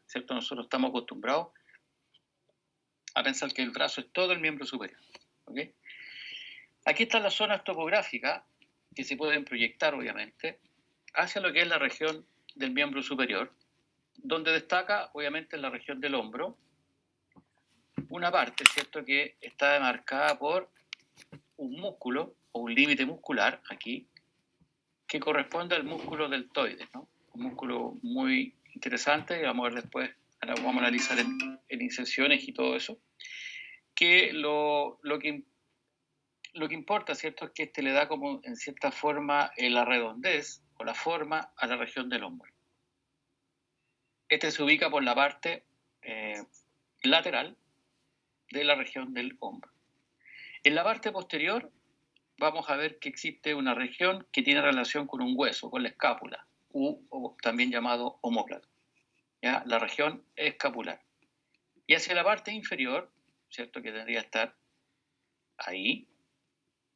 ¿cierto? Nosotros estamos acostumbrados a pensar que el brazo es todo el miembro superior. ¿Okay? Aquí están las zonas topográficas que se pueden proyectar, obviamente, hacia lo que es la región del miembro superior, donde destaca, obviamente, en la región del hombro, una parte, ¿cierto?, que está demarcada por un músculo o un límite muscular, aquí, que corresponde al músculo deltoides, ¿no? Un músculo muy interesante, que vamos a ver después, ahora vamos a analizar en inserciones y todo eso, que lo que importa, ¿cierto?, es que este le da como, en cierta forma, la redondez o la forma a la región del hombro. Este se ubica por la parte lateral de la región del hombro. En la parte posterior vamos a ver que existe una región que tiene relación con un hueso, con la escápula, o también llamado omóplato, ¿ya? La región escapular. Y hacia la parte inferior, ¿cierto?, que tendría que estar ahí,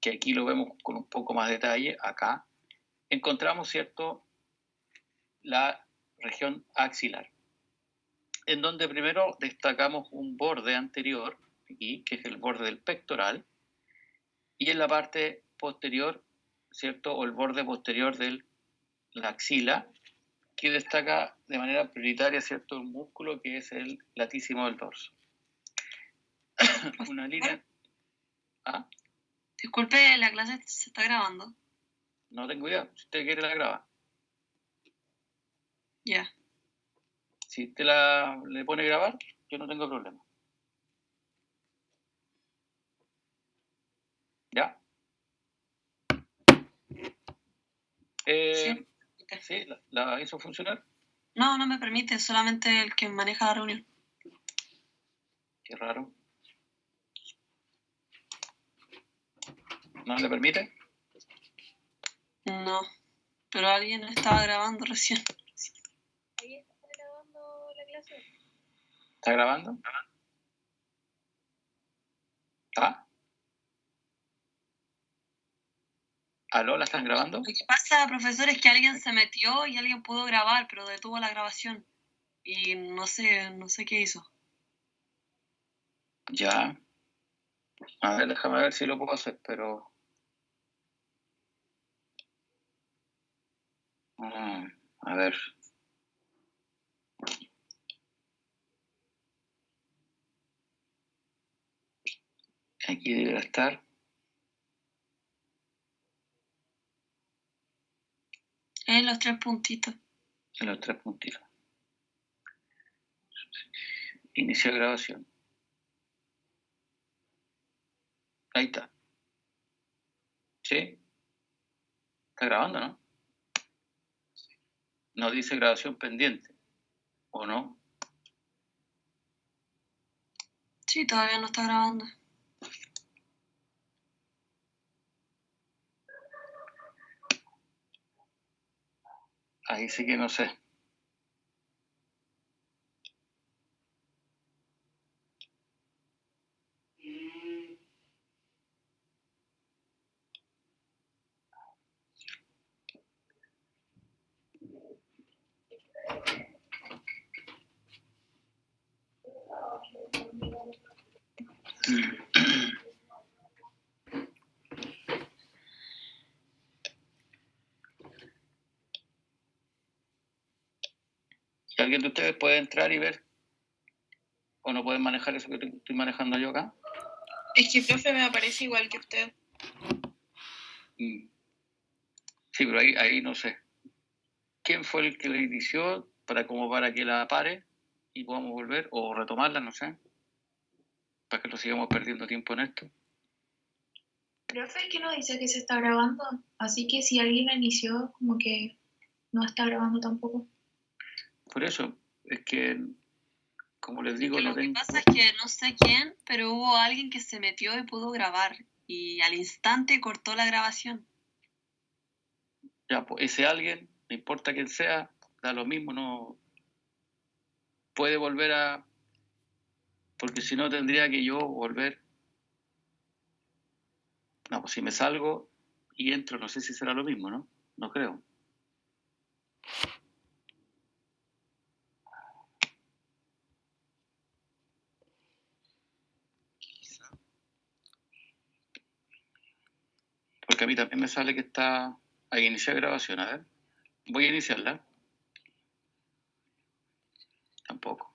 que aquí lo vemos con un poco más de detalle, acá, encontramos, ¿cierto?, la región axilar, en donde primero destacamos un borde anterior, aquí, que es el borde del pectoral, y en la parte posterior, ¿cierto?, o el borde posterior de la axila, que destaca de manera prioritaria, ¿cierto?, un músculo que es el latísimo del dorso. Una línea... ¿Ah? Disculpe, ¿la clase se está grabando? No tengo idea, si usted quiere la graba. Ya. Si usted le pone grabar, yo no tengo problema. ¿Ya? Sí. ¿Sí? ¿La hizo funcionar? No, no me permite, solamente el que maneja la reunión. Qué raro. ¿No le permite? No, pero alguien estaba grabando recién. Ahí está grabando la clase. ¿Está grabando? ¿Ah? ¿Aló, la están grabando? Lo que pasa, profesor, es que alguien se metió y alguien pudo grabar, pero detuvo la grabación. Y no sé qué hizo. Ya. A ver, déjame ver si lo puedo hacer, pero... a ver. Aquí debe estar. En los 3 puntitos. En los 3 puntitos. Inicio grabación. Ahí está. ¿Sí? ¿Está grabando, no? No dice grabación pendiente, ¿o no? Sí, todavía no está grabando. Ahí sí que no sé. ¿Y alguien de ustedes puede entrar y ver? ¿O no pueden manejar eso que estoy manejando yo acá? Es que, profe, me aparece igual que usted. Sí, pero ahí no sé. ¿Quién fue el que la inició para que la pare y podamos volver o retomarla, no sé? Para que no sigamos perdiendo tiempo en esto. Profe, que no dice que se está grabando, así que si alguien la inició, como que no está grabando tampoco. Por eso, es que, como les digo, Lo que pasa es que no sé quién, pero hubo alguien que se metió y pudo grabar. Y al instante cortó la grabación. Ya, pues ese alguien, no importa quién sea, da lo mismo, no puede volver a... Porque si no tendría que yo volver... No, pues si me salgo y entro, no sé si será lo mismo, ¿no? No creo. Porque a mí también me sale que está... Hay que iniciar grabación, a ver. Voy a iniciarla. Tampoco.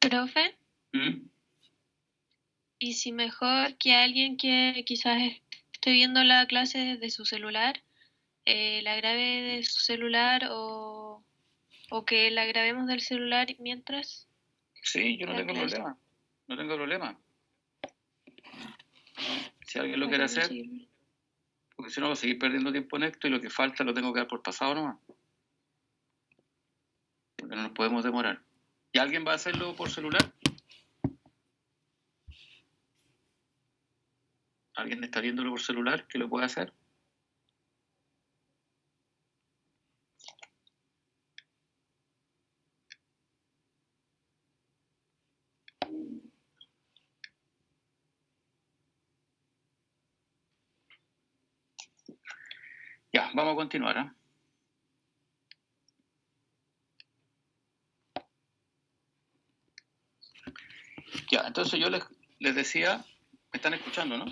Profe, ¿Mm? ¿y si mejor que alguien que quizás esté viendo la clase desde su celular, la grabe de su celular o que la grabemos del celular mientras Sí, yo no la tengo clase? problema. No tengo problema. Si alguien lo Para quiere no hacer, seguir- porque si no voy a seguir perdiendo tiempo en esto y lo que falta lo tengo que dar por pasado nomás. Porque no nos podemos demorar. ¿Y alguien va a hacerlo por celular? ¿Alguien está viéndolo por celular que lo puede hacer? Ya, vamos a continuar. ¿Eh? Ya, entonces yo les decía, me están escuchando, ¿no?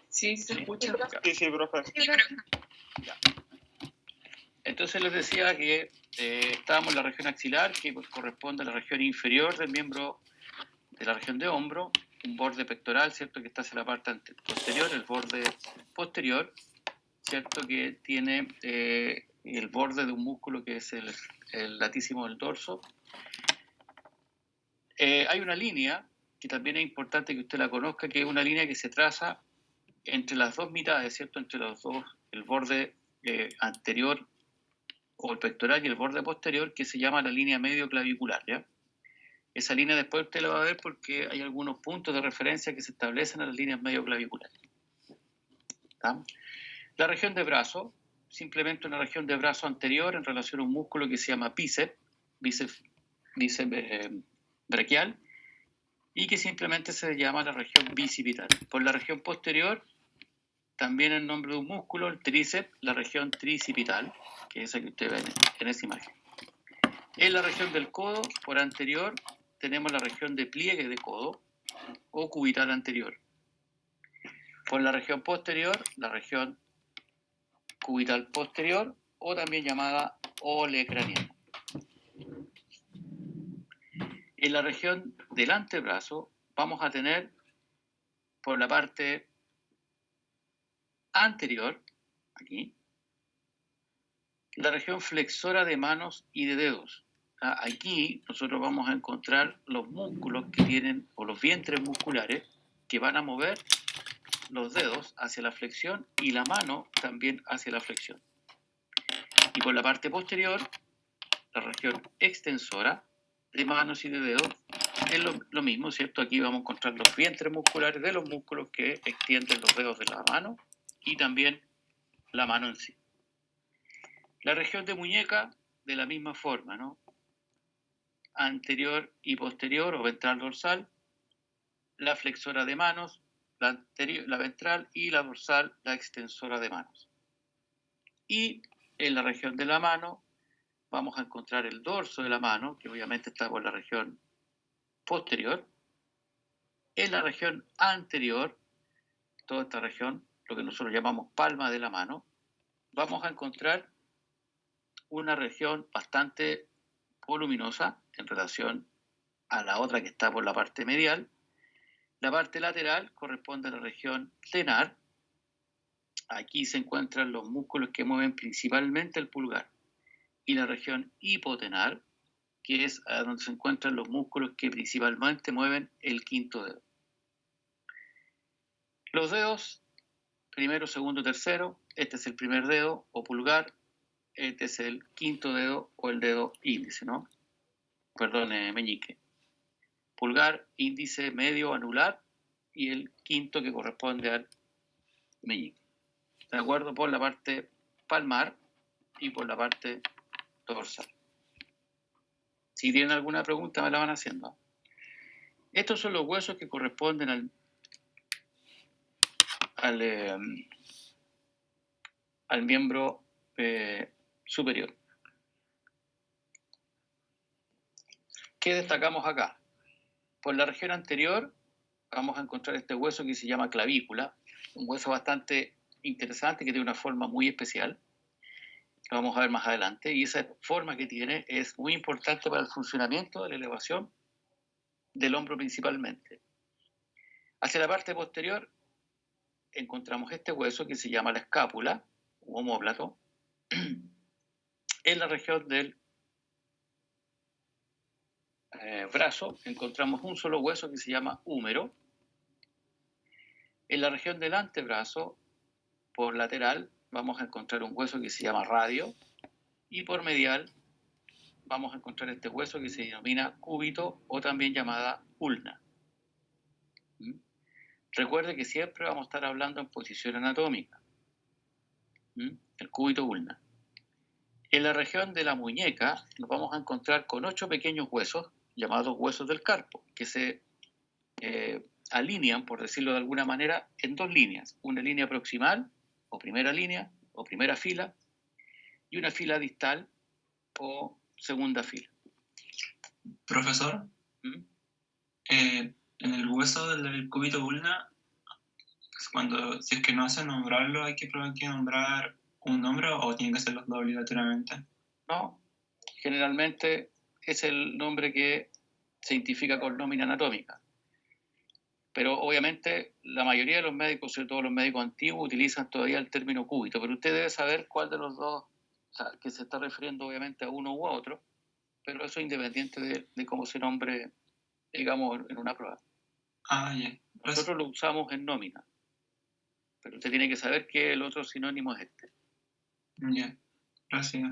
Sí, se escucha. Sí, profe. Entonces les decía que estábamos en la región axilar, que corresponde a la región inferior del miembro de la región de hombro, un borde pectoral, ¿cierto?, que está hacia la parte posterior, el borde posterior, ¿cierto?, que tiene el borde de un músculo que es el latísimo del dorso. Hay una línea que también es importante que usted la conozca, que es una línea que se traza entre las dos mitades, ¿cierto?, entre los dos, el borde anterior o el pectoral y el borde posterior, que se llama la línea medio clavicular, ¿ya? Esa línea después usted la va a ver porque hay algunos puntos de referencia que se establecen en las líneas medio claviculares. ¿Está? La región de brazo, simplemente una región de brazo anterior en relación a un músculo que se llama bíceps braquial, y que simplemente se llama la región bicipital. Por la región posterior, también el nombre de un músculo, el tríceps, la región tricipital, que es esa que usted ve en esa imagen. En la región del codo, por anterior, tenemos la región de pliegue de codo o cubital anterior. Por la región posterior, la región cubital posterior o también llamada olecraniana. En la región del antebrazo vamos a tener por la parte anterior, aquí, la región flexora de manos y de dedos. Aquí nosotros vamos a encontrar los músculos que tienen, o los vientres musculares, que van a mover los dedos hacia la flexión y la mano también hacia la flexión. Y por la parte posterior, la región extensora de manos y de dedos, es lo mismo, ¿cierto? Aquí vamos a encontrar los vientres musculares de los músculos que extienden los dedos de la mano y también la mano en sí. La región de muñeca, de la misma forma, ¿no? Anterior y posterior o ventral dorsal, la flexora de manos, la ventral, y la dorsal, la extensora de manos. Y en la región de la mano vamos a encontrar el dorso de la mano, que obviamente está por la región posterior. En la región anterior, toda esta región, lo que nosotros llamamos palma de la mano, vamos a encontrar una región bastante voluminosa en relación a la otra que está por la parte medial. La parte lateral corresponde a la región tenar. Aquí se encuentran los músculos que mueven principalmente el pulgar. Y la región hipotenar, que es donde se encuentran los músculos que principalmente mueven el quinto dedo. Los dedos, primero, segundo, tercero, este es el primer dedo o pulgar, este es el quinto dedo o el dedo índice, ¿no? Perdón, meñique. Pulgar, índice, medio, anular, y el quinto que corresponde al meñique. ¿De acuerdo? Por la parte palmar y por la parte dorsal. Si tienen alguna pregunta, me la van haciendo. Estos son los huesos que corresponden al miembro superior. ¿Qué destacamos acá? Por la región anterior vamos a encontrar este hueso que se llama clavícula, un hueso bastante interesante que tiene una forma muy especial. Lo vamos a ver más adelante, y esa forma que tiene es muy importante para el funcionamiento de la elevación del hombro principalmente. Hacia la parte posterior encontramos este hueso que se llama la escápula, u omóplato. En la región del brazo encontramos un solo hueso que se llama húmero. En la región del antebrazo, por lateral, vamos a encontrar un hueso que se llama radio, y por medial vamos a encontrar este hueso que se denomina cúbito o también llamada ulna. Recuerde que siempre vamos a estar hablando en posición anatómica. El cúbito ulna. En la región de la muñeca nos vamos a encontrar con 8 pequeños huesos llamados huesos del carpo, que se alinean, por decirlo de alguna manera, en 2 líneas. Una línea proximal, o primera línea, o primera fila, y una fila distal, o segunda fila. Profesor, en el hueso del cúbito ulna, si es que no hace nombrarlo, ¿hay que nombrar un nombre o tienen que ser los dos obligatoriamente? No, generalmente es el nombre que se identifica con nómina anatómica. Pero obviamente la mayoría de los médicos, sobre todo los médicos antiguos, utilizan todavía el término cúbito, pero usted debe saber cuál de los dos, o sea, que se está refiriendo obviamente a uno u a otro, pero eso independiente de cómo se nombre, digamos, en una prueba. Ya. Nosotros lo usamos en nómina, pero usted tiene que saber que el otro sinónimo es este. Ya, gracias.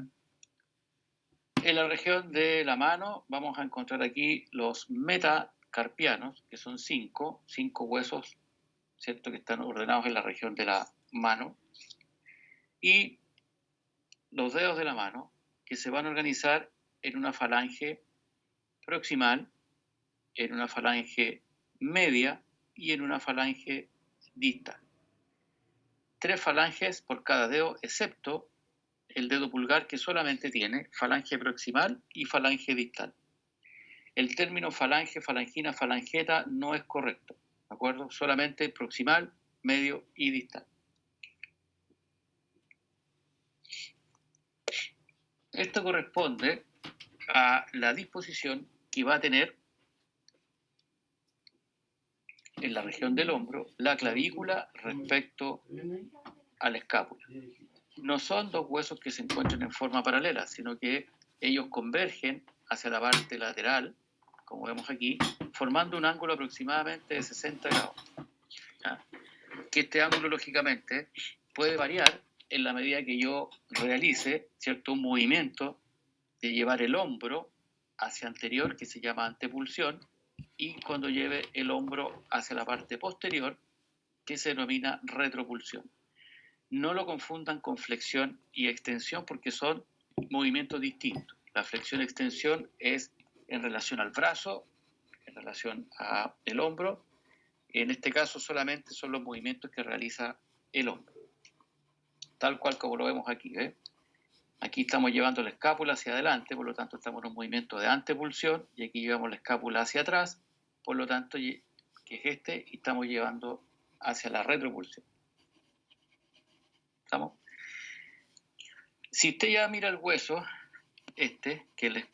En la región de la mano vamos a encontrar aquí los metacarpianos, que son 5 huesos, ¿cierto?, que están ordenados en la región de la mano, y los dedos de la mano, que se van a organizar en una falange proximal, en una falange media y en una falange distal. 3 falanges por cada dedo, excepto el dedo pulgar, que solamente tiene falange proximal y falange distal. El término falange, falangina, falangeta no es correcto, ¿de acuerdo? Solamente proximal, medio y distal. Esto corresponde a la disposición que va a tener en la región del hombro la clavícula respecto a la escápula. No son 2 huesos que se encuentran en forma paralela, sino que ellos convergen hacia la parte lateral, como vemos aquí, formando un ángulo aproximadamente de 60 grados. ¿Ya? Que este ángulo, lógicamente, puede variar en la medida que yo realice, ¿cierto?, un movimiento de llevar el hombro hacia anterior, que se llama antepulsión, y cuando lleve el hombro hacia la parte posterior, que se denomina retropulsión. No lo confundan con flexión y extensión porque son movimientos distintos. La flexión-extensión es en relación al brazo, en relación al hombro. En este caso solamente son los movimientos que realiza el hombro. Tal cual como lo vemos aquí, ¿eh? Aquí estamos llevando la escápula hacia adelante, por lo tanto estamos en un movimiento de antepulsión, y aquí llevamos la escápula hacia atrás, por lo tanto, que es este, y estamos llevando hacia la retropulsión. ¿Estamos? Si usted ya mira el hueso, que es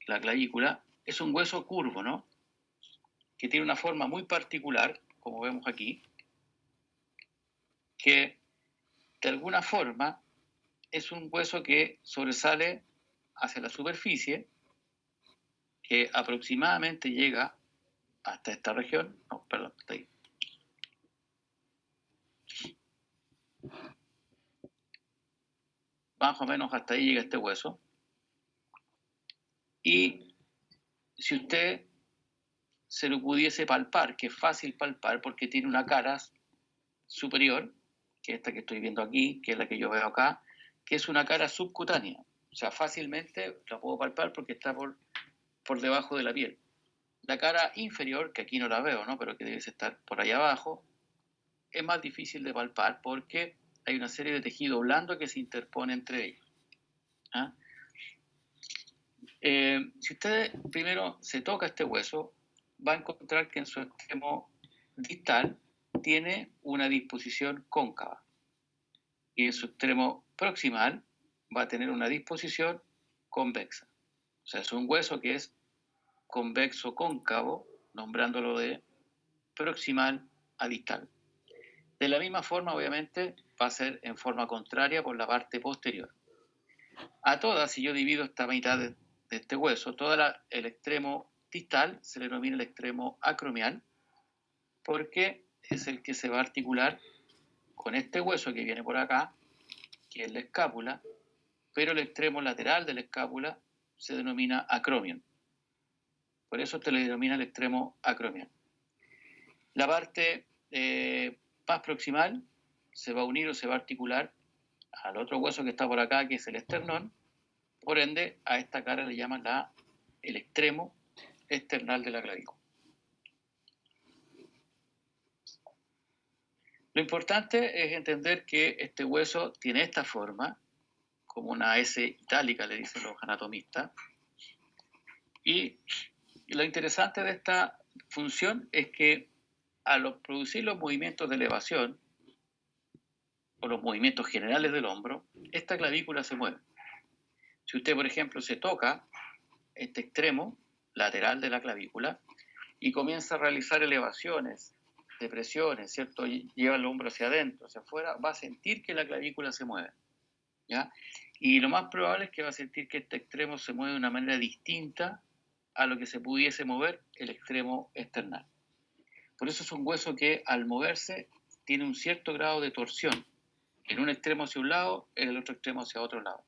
la clavícula, es un hueso curvo, ¿no?, que tiene una forma muy particular, como vemos aquí, que de alguna forma es un hueso que sobresale hacia la superficie, que aproximadamente llega hasta esta región, no, perdón, hasta ahí. Más o menos hasta ahí llega este hueso. Y si usted se lo pudiese palpar, que es fácil palpar porque tiene una cara superior, que es esta que estoy viendo aquí, que es la que yo veo acá, que es una cara subcutánea. O sea, fácilmente la puedo palpar porque está por debajo de la piel. La cara inferior, que aquí no la veo, ¿no? Pero que debe estar por allá abajo, es más difícil de palpar porque hay una serie de tejido blando que se interpone entre ellos. ¿Ah? Si usted primero se toca este hueso, va a encontrar que en su extremo distal tiene una disposición cóncava y en su extremo proximal va a tener una disposición convexa. O sea, es un hueso que es convexo cóncavo, nombrándolo de proximal a distal. De la misma forma, obviamente, va a ser en forma contraria por la parte posterior. A todas, si yo divido esta mitad de este hueso, todo el extremo distal se le denomina el extremo acromial, porque es el que se va a articular con este hueso que viene por acá, que es la escápula, pero el extremo lateral de la escápula se denomina acromion. Por eso se le denomina el extremo acromial. La parte más proximal se va a unir o se va a articular al otro hueso que está por acá, que es el esternón. Por ende, a esta cara le llaman el extremo external de la clavícula. Lo importante es entender que este hueso tiene esta forma, como una S itálica, le dicen los anatomistas. Y lo interesante de esta función es que al producir los movimientos de elevación, o los movimientos generales del hombro, esta clavícula se mueve. Si usted, por ejemplo, se toca este extremo lateral de la clavícula y comienza a realizar elevaciones, depresiones, ¿cierto? Lleva el hombro hacia adentro, hacia afuera, va a sentir que la clavícula se mueve, ¿ya? Y lo más probable es que va a sentir que este extremo se mueve de una manera distinta a lo que se pudiese mover el extremo external. Por eso es un hueso que al moverse tiene un cierto grado de torsión, en un extremo hacia un lado, en el otro extremo hacia otro lado.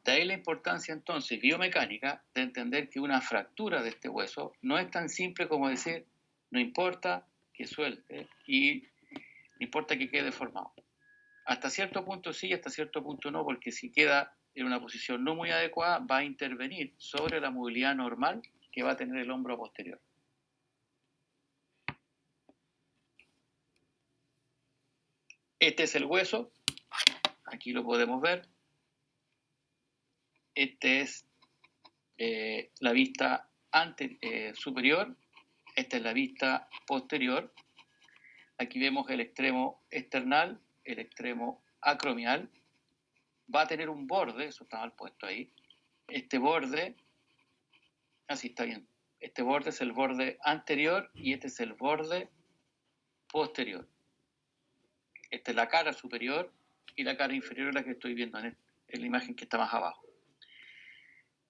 De ahí la importancia entonces biomecánica de entender que una fractura de este hueso no es tan simple como decir, no importa que suelte y no importa que quede deformado. Hasta cierto punto sí, hasta cierto punto no, porque si queda en una posición no muy adecuada, va a intervenir sobre la movilidad normal que va a tener el hombro posterior. Este es el hueso, aquí lo podemos ver. Este es la vista superior, esta es la vista posterior. Aquí vemos el extremo external, el extremo acromial. Va a tener un borde, eso está mal puesto ahí. Este borde, así está bien. Este borde es el borde anterior y este es el borde posterior. Esta es la cara superior y la cara inferior es la que estoy viendo en la imagen que está más abajo.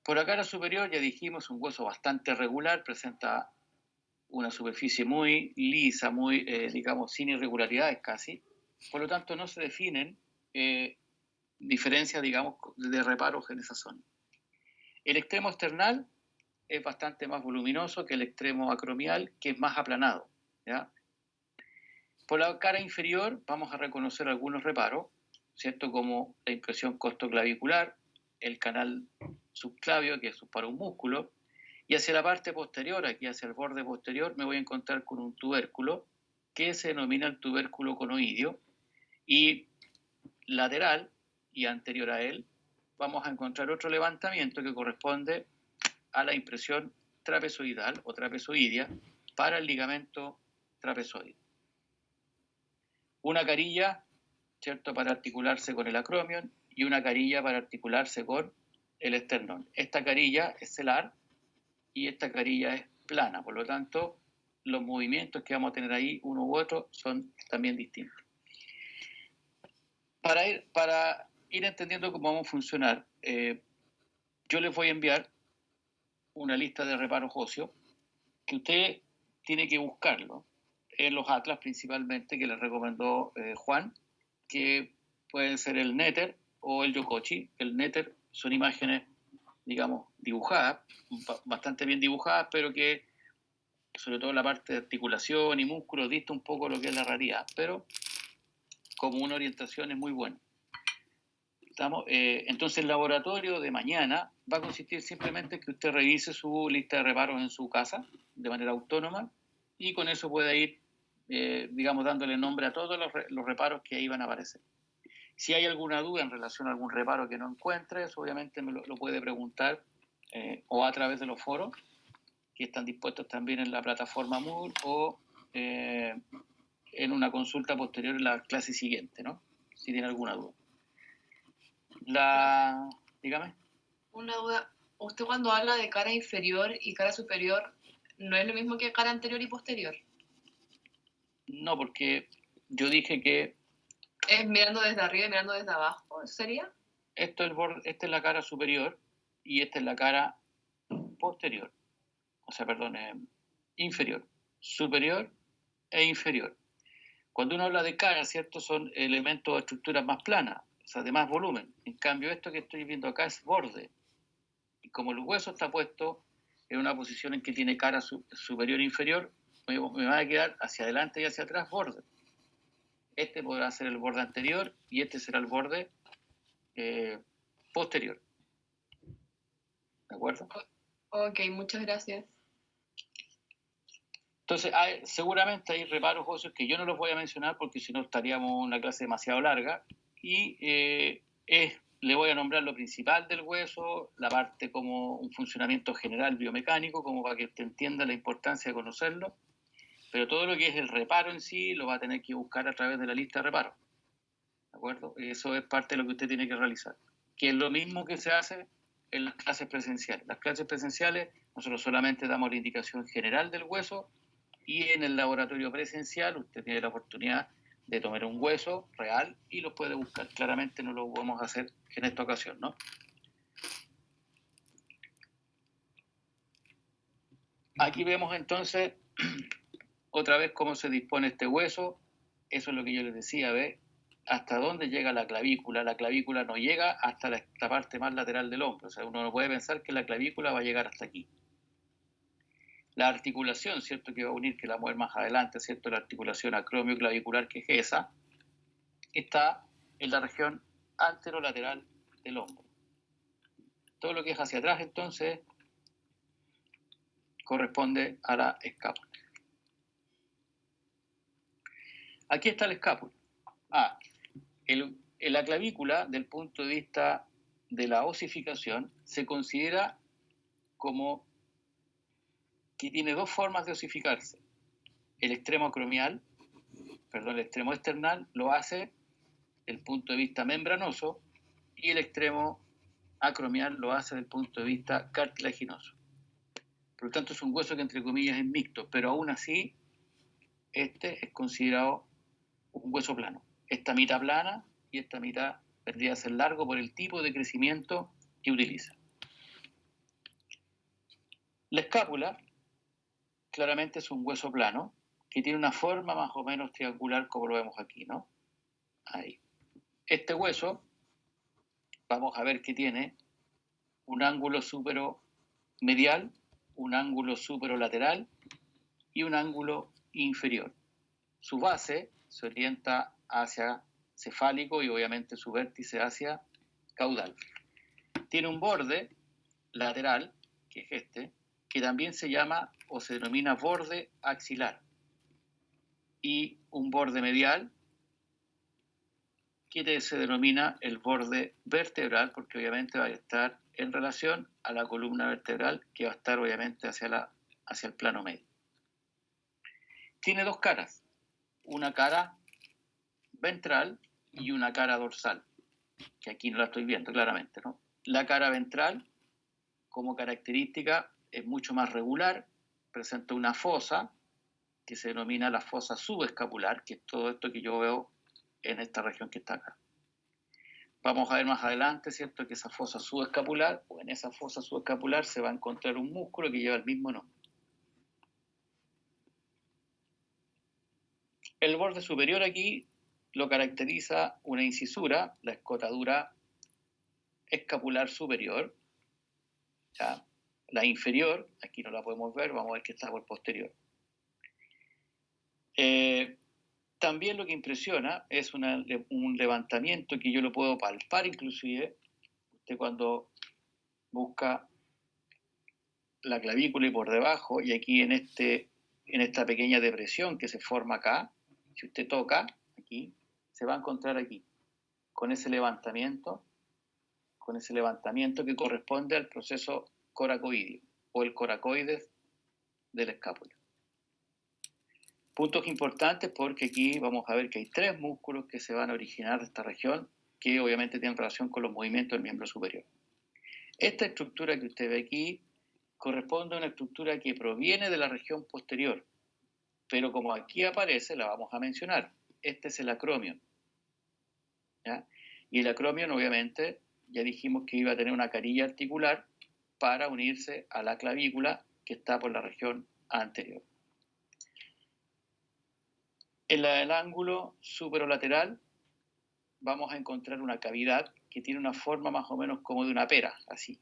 Por la cara superior, ya dijimos, un hueso bastante regular, presenta una superficie muy lisa, muy, digamos, sin irregularidades casi. Por lo tanto, no se definen diferencias, digamos, de reparos en esa zona. El extremo external es bastante más voluminoso que el extremo acromial, que es más aplanado, ¿ya? Por la cara inferior vamos a reconocer algunos reparos, ¿cierto? Como la impresión costoclavicular, el canal subclavio, que es para un músculo, y hacia la parte posterior, aquí hacia el borde posterior, me voy a encontrar con un tubérculo que se denomina el tubérculo conoideo, y lateral y anterior a él vamos a encontrar otro levantamiento que corresponde a la impresión trapezoidal o trapezoidea para el ligamento trapezoide. Una carilla, ¿cierto?, para articularse con el acromion y una carilla para articularse con el esternón. Esta carilla es celar y esta carilla es plana, por lo tanto, los movimientos que vamos a tener ahí, uno u otro, son también distintos. Para ir entendiendo cómo vamos a funcionar, yo les voy a enviar una lista de reparos óseos que usted tiene que buscarlo en los atlas principalmente que les recomendó Juan, que pueden ser el Netter o el Yokochi. El Netter son imágenes, digamos, dibujadas, bastante bien dibujadas, pero que sobre todo la parte de articulación y músculo, dista un poco lo que es la radial, pero como una orientación es muy buena. Entonces el laboratorio de mañana va a consistir simplemente en que usted revise su lista de reparos en su casa de manera autónoma y con eso puede ir, digamos, dándole nombre a todos los reparos que ahí van a aparecer. Si hay alguna duda en relación a algún reparo que no encuentres, obviamente me lo puede preguntar o a través de los foros que están dispuestos también en la plataforma Moodle o en una consulta posterior en la clase siguiente, ¿no? Si tiene alguna duda. Dígame. Una duda. Usted cuando habla de cara inferior y cara superior, ¿no es lo mismo que cara anterior y posterior? No, porque yo dije que... ¿Es mirando desde arriba y mirando desde abajo? ¿Sería? Esta es la cara superior y esta es la cara posterior. O sea, perdón, inferior. Superior e inferior. Cuando uno habla de cara, ¿cierto? Son elementos o estructuras más planas, o sea, de más volumen. En cambio, esto que estoy viendo acá es borde. Y como el hueso está puesto en una posición en que tiene cara superior e inferior, me va a quedar hacia adelante y hacia atrás borde. Este podrá ser el borde anterior y este será el borde posterior. ¿De acuerdo? Ok, muchas gracias. Entonces, seguramente hay reparos óseos que yo no los voy a mencionar porque si no estaríamos en una clase demasiado larga y le voy a nombrar lo principal del hueso, la parte como un funcionamiento general biomecánico, como para que usted entienda la importancia de conocerlo, pero todo lo que es el reparo en sí lo va a tener que buscar a través de la lista de reparos. ¿De acuerdo? Eso es parte de lo que usted tiene que realizar, que es lo mismo que se hace en las clases presenciales. Las clases presenciales nosotros solamente damos la indicación general del hueso y en el laboratorio presencial usted tiene la oportunidad de tomar un hueso real y lo puede buscar. Claramente no lo vamos a hacer en esta ocasión, ¿no? Aquí vemos entonces otra vez cómo se dispone este hueso. Eso es lo que yo les decía, ¿ve? Hasta dónde llega la clavícula. La clavícula no llega hasta la parte más lateral del hombro. O sea, uno no puede pensar que la clavícula va a llegar hasta aquí. La articulación, ¿cierto? Que va a unir, que la vamos a ver más adelante, ¿cierto? La articulación acromioclavicular, que es esa, está en la región anterolateral del hombro. Todo lo que es hacia atrás, entonces, corresponde a la escápula. Aquí está la escápula. La clavícula, del punto de vista de la osificación, se considera como que tiene dos formas de osificarse. El extremo external lo hace desde el punto de vista membranoso y el extremo acromial lo hace desde el punto de vista cartilaginoso. Por lo tanto, es un hueso que entre comillas es mixto, pero aún así este es considerado un hueso plano. Esta mitad plana y esta mitad vendría a ser largo por el tipo de crecimiento que utiliza. La escápula claramente es un hueso plano que tiene una forma más o menos triangular como lo vemos aquí, ¿no? Ahí. Este hueso, vamos a ver que tiene un ángulo superomedial, un ángulo superolateral y un ángulo inferior. Su base se orienta hacia cefálico y obviamente su vértice hacia caudal. Tiene un borde lateral, que es este, que también se llama o se denomina borde axilar, y un borde medial que se denomina el borde vertebral, porque obviamente va a estar en relación a la columna vertebral, que va a estar obviamente hacia el plano medio. Tiene dos caras, una cara ventral y una cara dorsal, que aquí no la estoy viendo claramente, ¿no? La cara ventral, como característica, es mucho más regular, presenta una fosa que se denomina la fosa subescapular, que es todo esto que yo veo en esta región que está acá. Vamos a ver más adelante, ¿cierto?, que esa fosa subescapular, o en esa fosa subescapular se va a encontrar un músculo que lleva el mismo nombre. El borde superior aquí lo caracteriza una incisura, la escotadura escapular superior. ¿Ya? La inferior, aquí no la podemos ver, vamos a ver que está por posterior. También lo que impresiona es un levantamiento que yo lo puedo palpar inclusive. Usted cuando busca la clavícula y por debajo, y aquí en esta pequeña depresión que se forma acá, si usted toca aquí, se va a encontrar aquí, con ese levantamiento que corresponde al proceso coracoideo o el coracoides de la escápula. Puntos importantes porque aquí vamos a ver que hay 3 músculos que se van a originar de esta región que obviamente tienen relación con los movimientos del miembro superior. Esta estructura que usted ve aquí corresponde a una estructura que proviene de la región posterior, pero como aquí aparece, la vamos a mencionar. Este es el acromion, ¿ya? Y el acromion obviamente ya dijimos que iba a tener una carilla articular para unirse a la clavícula que está por la región anterior. En el ángulo superolateral vamos a encontrar una cavidad que tiene una forma más o menos como de una pera, así.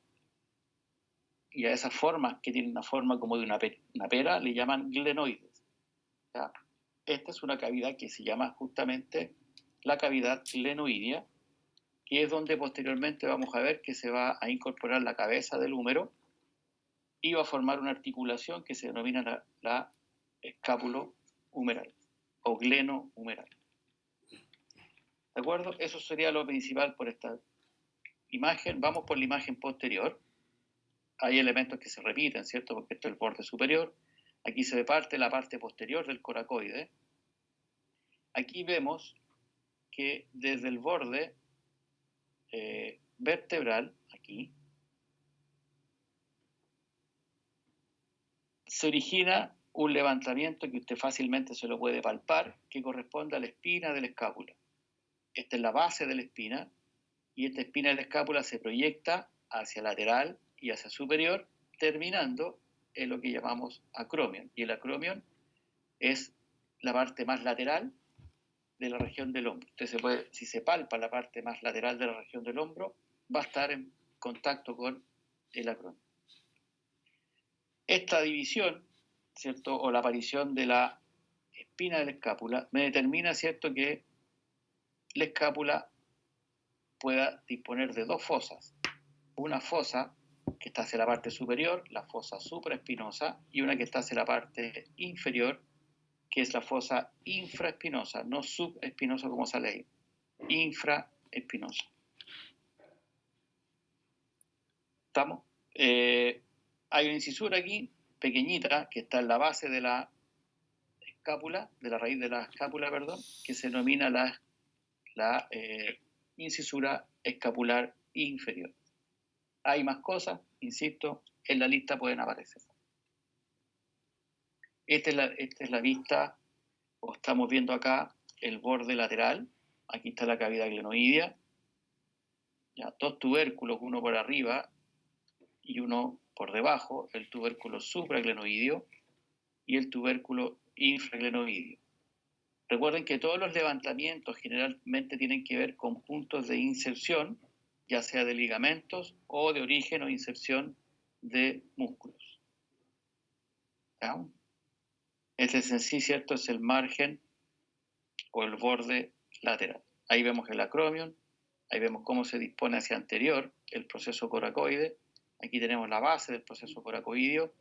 Y a esas formas que tienen una forma como de una pera le llaman glenoides. ¿Ya? Esta es una cavidad que se llama justamente la cavidad glenoidea, que es donde posteriormente vamos a ver que se va a incorporar la cabeza del húmero y va a formar una articulación que se denomina la escápulo humeral o gleno humeral. ¿De acuerdo? Eso sería lo principal por esta imagen. Vamos por la imagen posterior. Hay elementos que se repiten, ¿cierto? Porque esto es el borde superior. Aquí se ve la parte posterior del coracoide. Aquí vemos que desde el borde vertebral, aquí, se origina un levantamiento que usted fácilmente se lo puede palpar, que corresponde a la espina de la escápula. Esta es la base de la espina, y esta espina de la escápula se proyecta hacia lateral y hacia superior, terminando en lo que llamamos acromion. Y el acromion es la parte más lateral de la región del hombro. Usted si se palpa la parte más lateral de la región del hombro, va a estar en contacto con el acromion. Esta división, ¿cierto? O la aparición de la espina de la escápula me determina, ¿cierto?, que la escápula pueda disponer de 2 fosas. Una fosa que está hacia la parte superior, la fosa supraespinosa, y una que está hacia la parte inferior, que es la fosa infraespinosa, no subespinosa como sale ahí, infraespinosa. ¿Estamos? Hay una incisura aquí, pequeñita, que está en la base de la escápula, de la raíz de la escápula, perdón, que se denomina la incisura escapular inferior. Hay más cosas, insisto, en la lista pueden aparecer. Esta es la vista, o estamos viendo acá el borde lateral. Aquí está la cavidad glenoidea. Ya, 2 tubérculos, uno por arriba y uno por debajo, el tubérculo supraglenoideo y el tubérculo infraglenoideo. Recuerden que todos los levantamientos generalmente tienen que ver con puntos de inserción, ya sea de ligamentos o de origen o inserción de músculos. ¿Ya? Este en sí, ¿cierto?, es el margen o el borde lateral. Ahí vemos el acromion, ahí vemos cómo se dispone hacia anterior el proceso coracoide. Aquí tenemos la base del proceso coracoideo,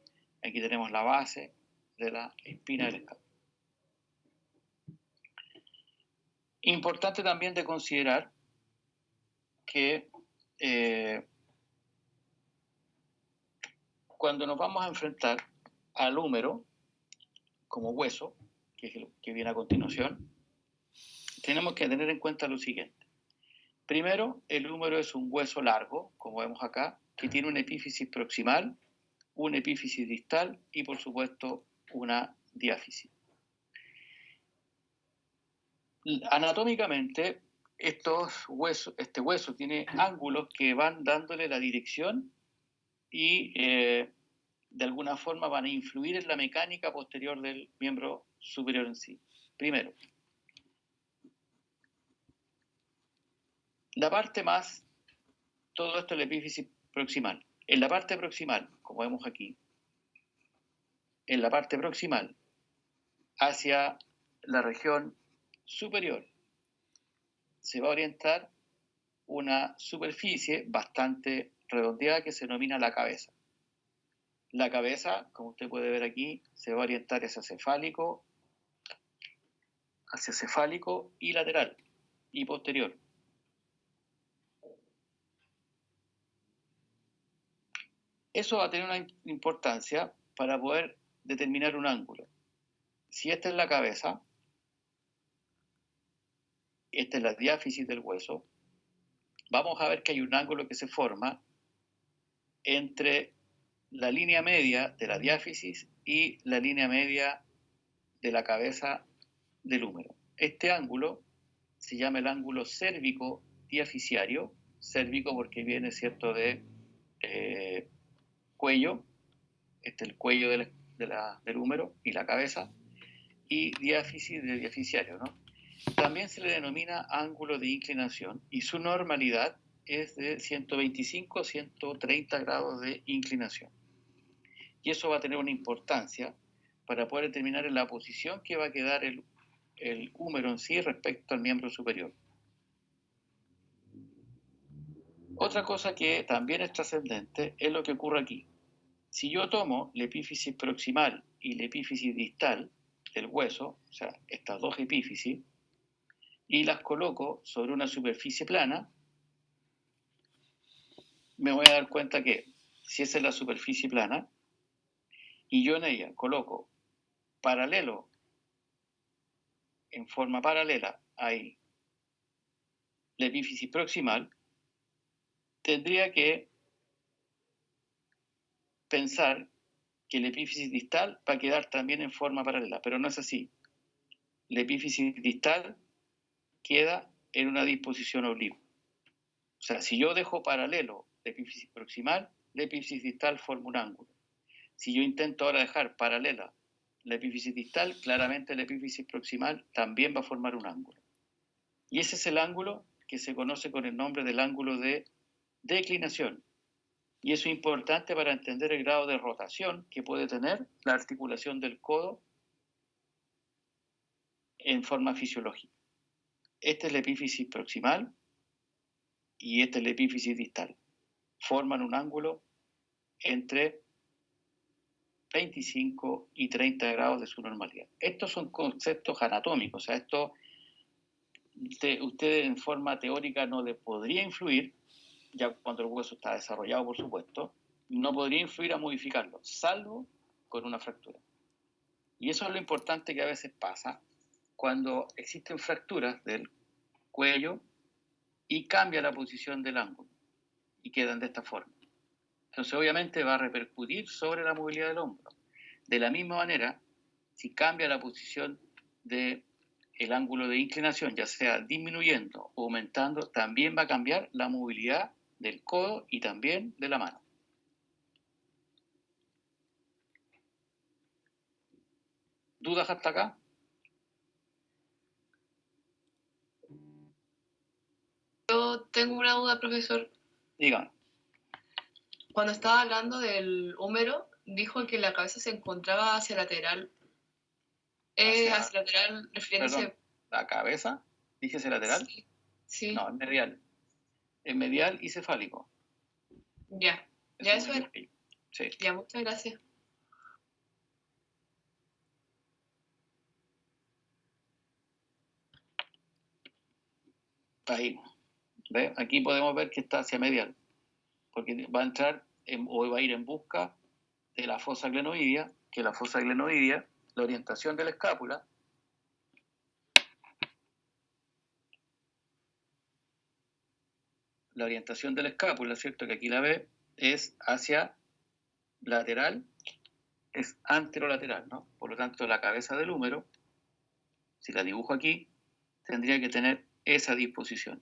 aquí tenemos la base de la espina del escápulo. Importante también de considerar que cuando nos vamos a enfrentar al húmero como hueso, que es el que viene a continuación, tenemos que tener en cuenta lo siguiente. Primero, el húmero es un hueso largo, como vemos acá, que tiene una epífisis proximal, una epífisis distal y, por supuesto, una diáfisis. Anatómicamente, este hueso tiene ángulos que van dándole la dirección y de alguna forma van a influir en la mecánica posterior del miembro superior en sí. Primero, la parte más, todo esto es la epífisis proximal. En la parte proximal, como vemos aquí, en la parte proximal, hacia la región superior se va a orientar una superficie bastante redondeada que se denomina la cabeza. La cabeza, como usted puede ver aquí, se va a orientar hacia cefálico y lateral y posterior. Eso va a tener una importancia para poder determinar un ángulo. Si esta es la cabeza, esta es la diáfisis del hueso, vamos a ver que hay un ángulo que se forma entre la línea media de la diáfisis y la línea media de la cabeza del húmero. Este ángulo se llama el ángulo cérvico-diaficiario, cérvico porque viene, ¿cierto?, de cuello, este es el cuello del húmero y la cabeza, y diáfisis de diaficiario, ¿no? También se le denomina ángulo de inclinación y su normalidad es de 125 a 130 grados de inclinación. Y eso va a tener una importancia para poder determinar la posición que va a quedar el húmero en sí respecto al miembro superior. Otra cosa que también es trascendente es lo que ocurre aquí. Si yo tomo la epífisis proximal y la epífisis distal del hueso, o sea, estas dos epífisis, y las coloco sobre una superficie plana, me voy a dar cuenta que si esa es la superficie plana, y yo en ella coloco paralelo, en forma paralela, ahí la epífisis proximal, tendría que pensar que la epífisis distal va a quedar también en forma paralela, pero no es así. La epífisis distal queda en una disposición oblicua. O sea, si yo dejo paralelo la epífisis proximal, la epífisis distal forma un ángulo. Si yo intento ahora dejar paralela la epífisis distal, claramente la epífisis proximal también va a formar un ángulo. Y ese es el ángulo que se conoce con el nombre del ángulo de declinación. Y eso es importante para entender el grado de rotación que puede tener la articulación del codo en forma fisiológica. Esta es la epífisis proximal y esta es la epífisis distal. Forman un ángulo entre 25 y 30 grados de su normalidad. Estos son conceptos anatómicos, o sea, esto usted en forma teórica no le podría influir, ya cuando el hueso está desarrollado, por supuesto, no podría influir a modificarlo, salvo con una fractura. Y eso es lo importante que a veces pasa cuando existen fracturas del cuello y cambia la posición del ángulo y quedan de esta forma. Entonces, obviamente, va a repercutir sobre la movilidad del hombro. De la misma manera, si cambia la posición del ángulo de inclinación, ya sea disminuyendo o aumentando, también va a cambiar la movilidad del codo y también de la mano. ¿Dudas hasta acá? Yo tengo una duda, profesor. Dígame. Cuando estaba hablando del húmero, dijo que la cabeza se encontraba hacia lateral. Hacia lateral refiriéndose... Perdón, ¿la cabeza? ¿Díjese lateral? Sí. Sí. No, es medial. Es medial y cefálico. Ya. Ya eso era. Sí. Ya, muchas gracias. Ahí. ¿Ve? Aquí podemos ver que está hacia medial, porque va a entrar o va a ir en busca de la fosa glenoidea, que la fosa glenoidea, la orientación de la escápula, ¿cierto? Que aquí la ve, es hacia lateral, es anterolateral, ¿no? Por lo tanto, la cabeza del húmero, si la dibujo aquí, tendría que tener esa disposición.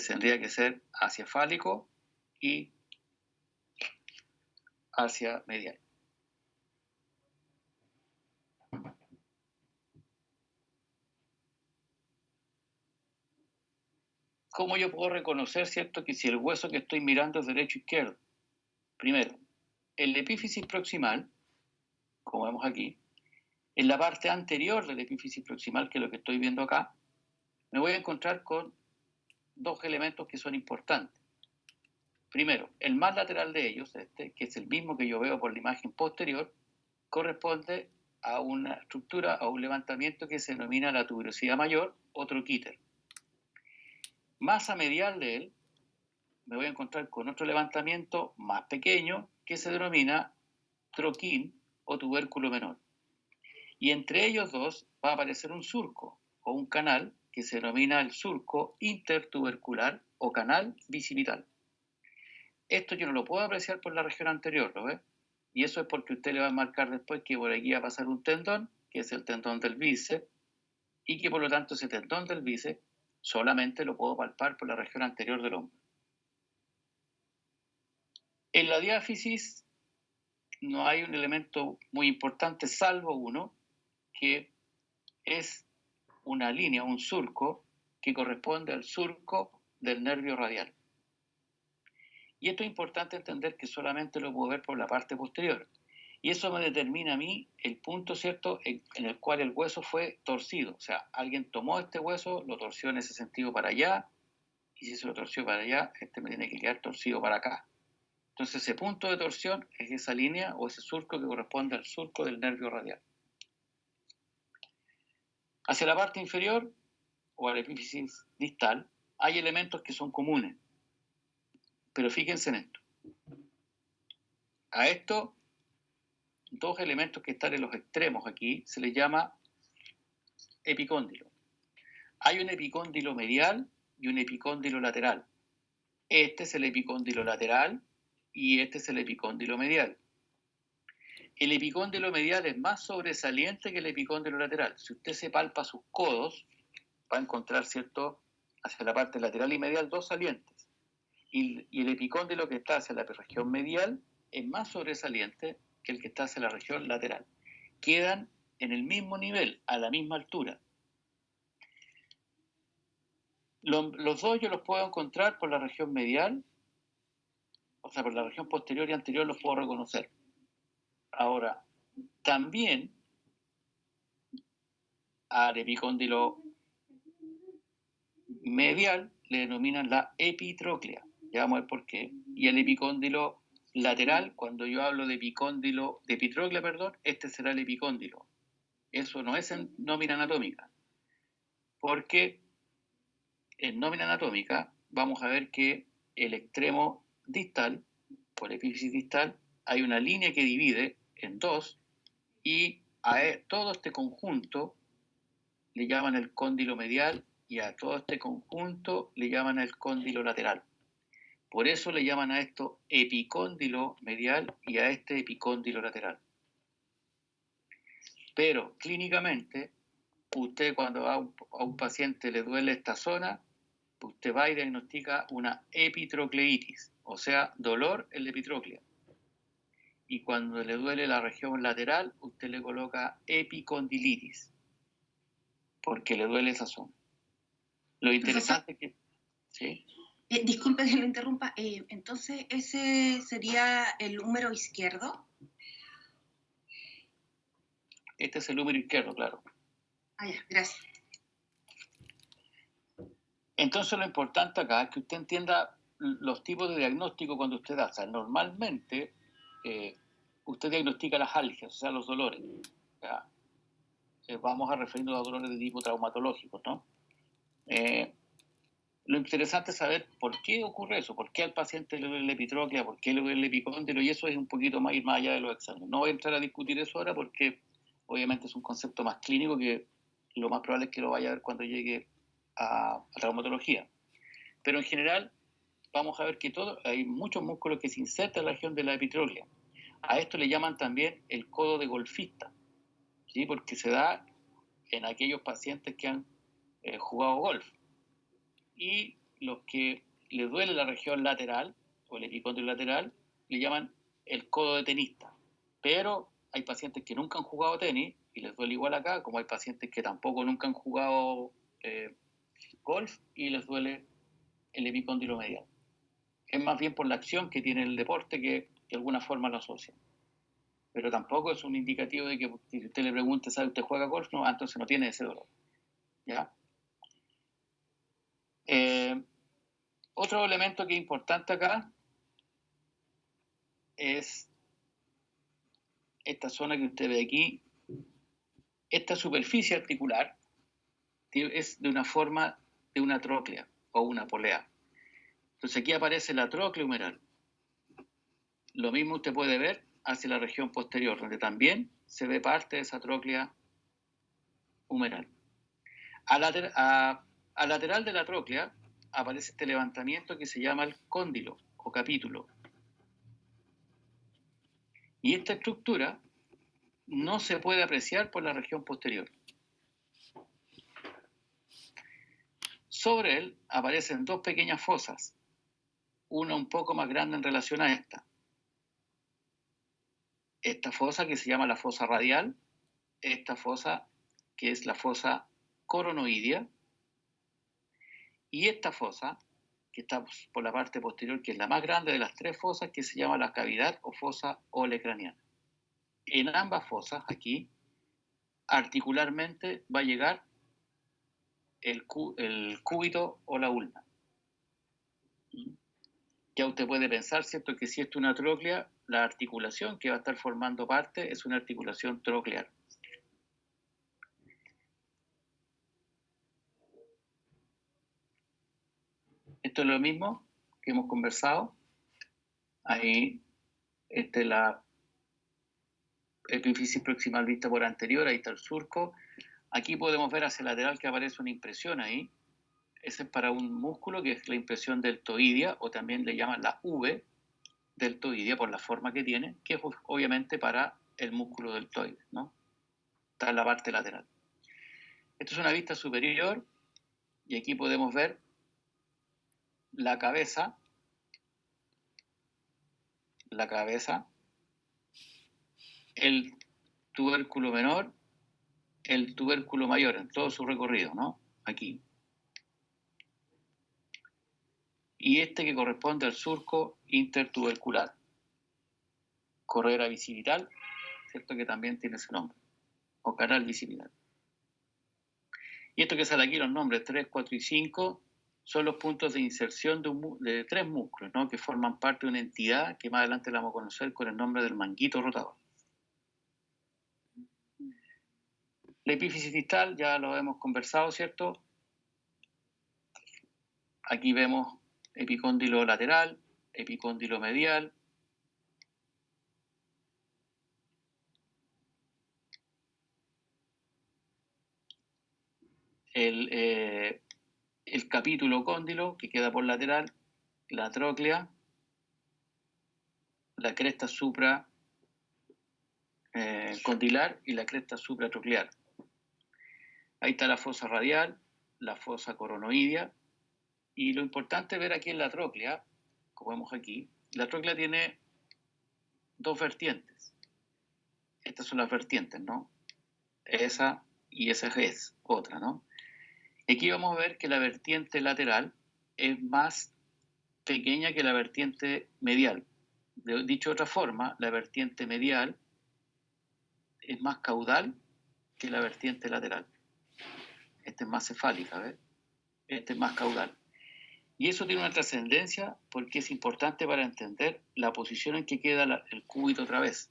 Tendría que ser hacia fálico y hacia medial. ¿Cómo yo puedo reconocer, cierto, que si el hueso que estoy mirando es derecho o izquierdo? Primero, el epífisis proximal, como vemos aquí, En la parte anterior de la epífisis proximal, que es lo que estoy viendo acá, me voy a encontrar con dos elementos que son importantes. Primero, el más lateral de ellos, que es el mismo que yo veo por la imagen posterior, corresponde a una estructura, a un levantamiento que se denomina la tuberosidad mayor o troquíter. Más a medial de él, me voy a encontrar con otro levantamiento más pequeño que se denomina troquín o tubérculo menor. Y entre ellos dos va a aparecer un surco o un canal que se denomina el surco intertubercular o canal bicipital. Esto yo no lo puedo apreciar por la región anterior, ¿lo ve? Y eso es porque usted le va a marcar después que por aquí va a pasar un tendón, que es el tendón del bíceps, y que por lo tanto ese tendón del bíceps solamente lo puedo palpar por la región anterior del hombro. En la diáfisis no hay un elemento muy importante, salvo uno, que es una línea, un surco, que corresponde al surco del nervio radial. Y esto es importante entender que solamente lo puedo ver por la parte posterior. Y eso me determina a mí el punto, ¿cierto?, en el cual el hueso fue torcido. O sea, alguien tomó este hueso, lo torció en ese sentido para allá, y si se lo torció para allá, me tiene que quedar torcido para acá. Entonces ese punto de torsión es esa línea o ese surco que corresponde al surco del nervio radial. Hacia la parte inferior, o a la epífisis distal, hay elementos que son comunes. Pero fíjense en esto. A estos dos elementos que están en los extremos aquí se les llama epicóndilo. Hay un epicóndilo medial y un epicóndilo lateral. Este es el epicóndilo lateral y este es el epicóndilo medial. El epicóndilo medial es más sobresaliente que el epicóndilo lateral. Si usted se palpa sus codos, va a encontrar, ¿cierto?, hacia la parte lateral y medial dos salientes. Y el epicóndilo que está hacia la región medial es más sobresaliente que el que está hacia la región lateral. Quedan en el mismo nivel, a la misma altura. Los dos yo los puedo encontrar por la región medial, o sea, por la región posterior y anterior los puedo reconocer. Ahora, también al epicóndilo medial le denominan la epitróclea. Ya vamos a ver por qué. Y el epicóndilo lateral, cuando yo hablo de epicóndilo, de epitróclea, perdón, este será el epicóndilo. Eso no es en nómina anatómica. Porque en nómina anatómica vamos a ver que el extremo distal, por epífisis distal, hay una línea que divide en dos y a todo este conjunto le llaman el cóndilo medial y a todo este conjunto le llaman el cóndilo lateral. Por eso le llaman a esto epicóndilo medial y a este epicóndilo lateral. Pero clínicamente, usted cuando a un paciente le duele esta zona, usted va y diagnostica una epitrocleitis, o sea, dolor en la epitróclea. Y cuando le duele la región lateral, usted le coloca epicondilitis, porque le duele esa zona. Lo interesante es que... ¿sí? Disculpe que lo interrumpa, entonces ese sería el húmero izquierdo. Este es el húmero izquierdo, claro. Ah, ya, gracias. Entonces lo importante acá es que usted entienda los tipos de diagnóstico cuando usted da. O sea, normalmente usted diagnostica las algias, o sea, los dolores. O sea, vamos a referirnos a dolores de tipo traumatológico, ¿no? Lo interesante es saber por qué ocurre eso, por qué al paciente le duele la epitróclea, por qué le duele el epicóndilo, y eso es un poquito más ir más allá de los exámenes. No voy a entrar a discutir eso ahora porque obviamente es un concepto más clínico que lo más probable es que lo vaya a ver cuando llegue a traumatología. Pero en general vamos a ver que hay muchos músculos que se insertan en la región de la epitróclea. A esto le llaman también el codo de golfista, ¿sí? Porque se da en aquellos pacientes que han jugado golf. Y los que les duele la región lateral o el epicóndilo lateral le llaman el codo de tenista. Pero hay pacientes que nunca han jugado tenis y les duele igual acá, como hay pacientes que tampoco nunca han jugado golf y les duele el epicóndilo medial. Es más bien por la acción que tiene el deporte que de alguna forma lo asocian. pero tampoco es un indicativo de que si usted le pregunta, ¿sabe usted juega golf? No, entonces no tiene ese dolor. ¿Ya? Otro elemento que es importante acá es esta zona que usted ve aquí. Esta superficie articular es de una forma de una tróclea o una polea. Entonces aquí aparece la tróclea humeral. Lo mismo usted puede ver hacia la región posterior, donde también se ve parte de esa tróclea humeral. Al lateral de la tróclea aparece este levantamiento que se llama el cóndilo o capítulo. Y esta estructura no se puede apreciar por la región posterior. Sobre él aparecen dos pequeñas fosas, una un poco más grande en relación a esta. Esta fosa que se llama la fosa radial, esta fosa que es la fosa coronoidea, y esta fosa que está por la parte posterior, que es la más grande de las tres fosas, que se llama la cavidad o fosa olecraniana. En ambas fosas, aquí, articularmente va a llegar el cúbito o la ulna. Ya usted puede pensar, ¿cierto?, que si esto es una tróclea, la articulación que va a estar formando parte es una articulación troclear. Esto es lo mismo que hemos conversado. Ahí la epífisis proximal vista por anterior, ahí está el surco. Aquí podemos ver hacia el lateral que aparece una impresión ahí. Ese es para un músculo que es la impresión deltoidea, o también le llaman la V deltoidea por la forma que tiene, que es obviamente para el músculo deltoide, ¿no? Está en la parte lateral. Esto es una vista superior y aquí podemos ver la cabeza, el tubérculo menor, el tubérculo mayor en todo su recorrido, ¿no? Aquí. Y este que corresponde al surco intertubercular. Corredera bicipital, ¿cierto?, que también tiene ese nombre, o canal bicipital. Y esto que sale aquí, los nombres 3, 4 y 5, son los puntos de inserción de tres músculos, ¿no?, que forman parte de una entidad que más adelante la vamos a conocer con el nombre del manguito rotador. La epífisis distal ya lo hemos conversado, ¿cierto? Aquí vemos epicóndilo lateral, epicóndilo medial. El capítulo cóndilo que queda por lateral, la tróclea, la cresta supracondilar y la cresta supratroclear. Ahí está la fosa radial, la fosa coronoidea, y lo importante es ver aquí en la tróclea, como vemos aquí, la tróclea tiene dos vertientes. Estas son las vertientes, ¿no? Esa y esa es otra, ¿no? Aquí vamos a ver que la vertiente lateral es más pequeña que la vertiente medial. Dicho de otra forma, la vertiente medial es más caudal que la vertiente lateral. Esta es más cefálica, ¿ves? Este es más caudal. Y eso tiene una trascendencia porque es importante para entender la posición en que queda el cúbito otra vez.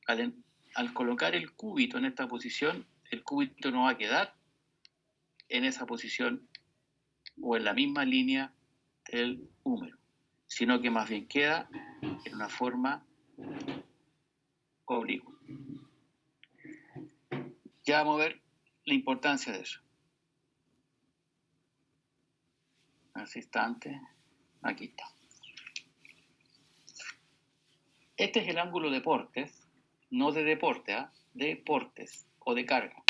Al colocar el cúbito en esta posición, el cúbito no va a quedar en esa posición o en la misma línea del húmero, sino que más bien queda en una forma oblicua. Ya vamos a ver la importancia de eso. Así instante, aquí está. Este es el ángulo de Portes, no de deporte, de Portes o de carga.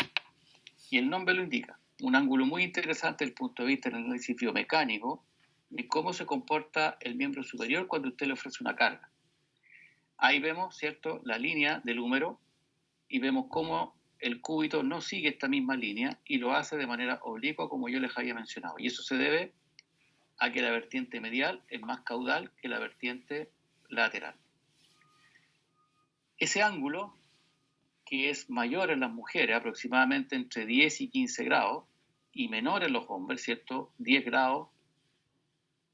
Y el nombre lo indica. Un ángulo muy interesante desde el punto de vista del análisis biomecánico de cómo se comporta el miembro superior cuando usted le ofrece una carga. Ahí vemos, ¿cierto?, la línea del húmero y vemos cómo el cúbito no sigue esta misma línea y lo hace de manera oblicua como yo les había mencionado. Y eso se debe a que la vertiente medial es más caudal que la vertiente lateral. Ese ángulo, que es mayor en las mujeres, aproximadamente entre 10 y 15 grados, y menor en los hombres, ¿cierto? 10 grados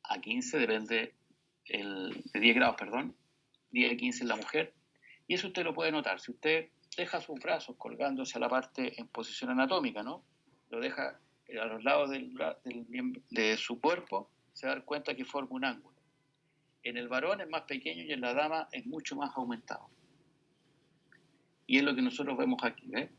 a 15, depende de 10 grados, perdón, 10 a 15 en la mujer. Y eso usted lo puede notar. Si usted deja sus brazos colgándose a la parte en posición anatómica, ¿no? Lo deja a los lados de su cuerpo, se va a dar cuenta que forma un ángulo. En el varón es más pequeño y en la dama es mucho más aumentado. Y es lo que nosotros vemos aquí, ¿ves?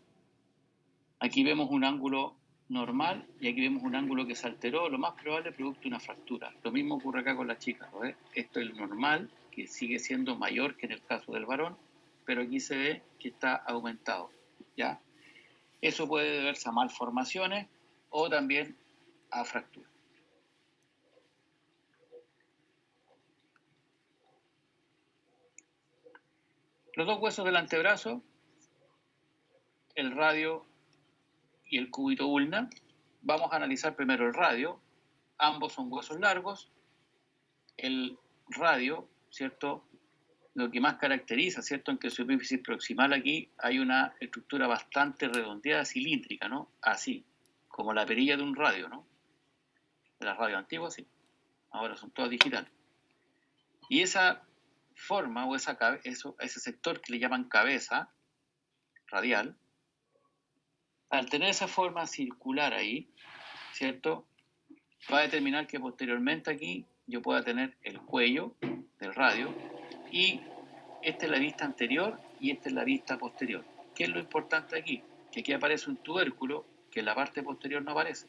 Aquí vemos un ángulo normal y aquí vemos un ángulo que se alteró, lo más probable producto de una fractura. Lo mismo ocurre acá con las chicas, ¿no ves? Esto es el normal, que sigue siendo mayor que en el caso del varón, pero aquí se ve que está aumentado, ¿ya? Eso puede deberse a malformaciones o también a fracturas. Los dos huesos del antebrazo, el radio y el cúbito ulna. Vamos a analizar primero el radio. Ambos son huesos largos. El radio, ¿cierto? Lo que más caracteriza, ¿cierto? En que su epífisis proximal aquí hay una estructura bastante redondeada, cilíndrica, ¿no? Así, como la perilla de un radio, ¿no? De las radios antiguas, sí. Ahora son todas digitales. Y esa forma o ese sector que le llaman cabeza radial, al tener esa forma circular ahí, ¿cierto? Va a determinar que posteriormente aquí yo pueda tener el cuello del radio y esta es la vista anterior y esta es la vista posterior. ¿Qué es lo importante aquí? Que aquí aparece un tubérculo que en la parte posterior no aparece.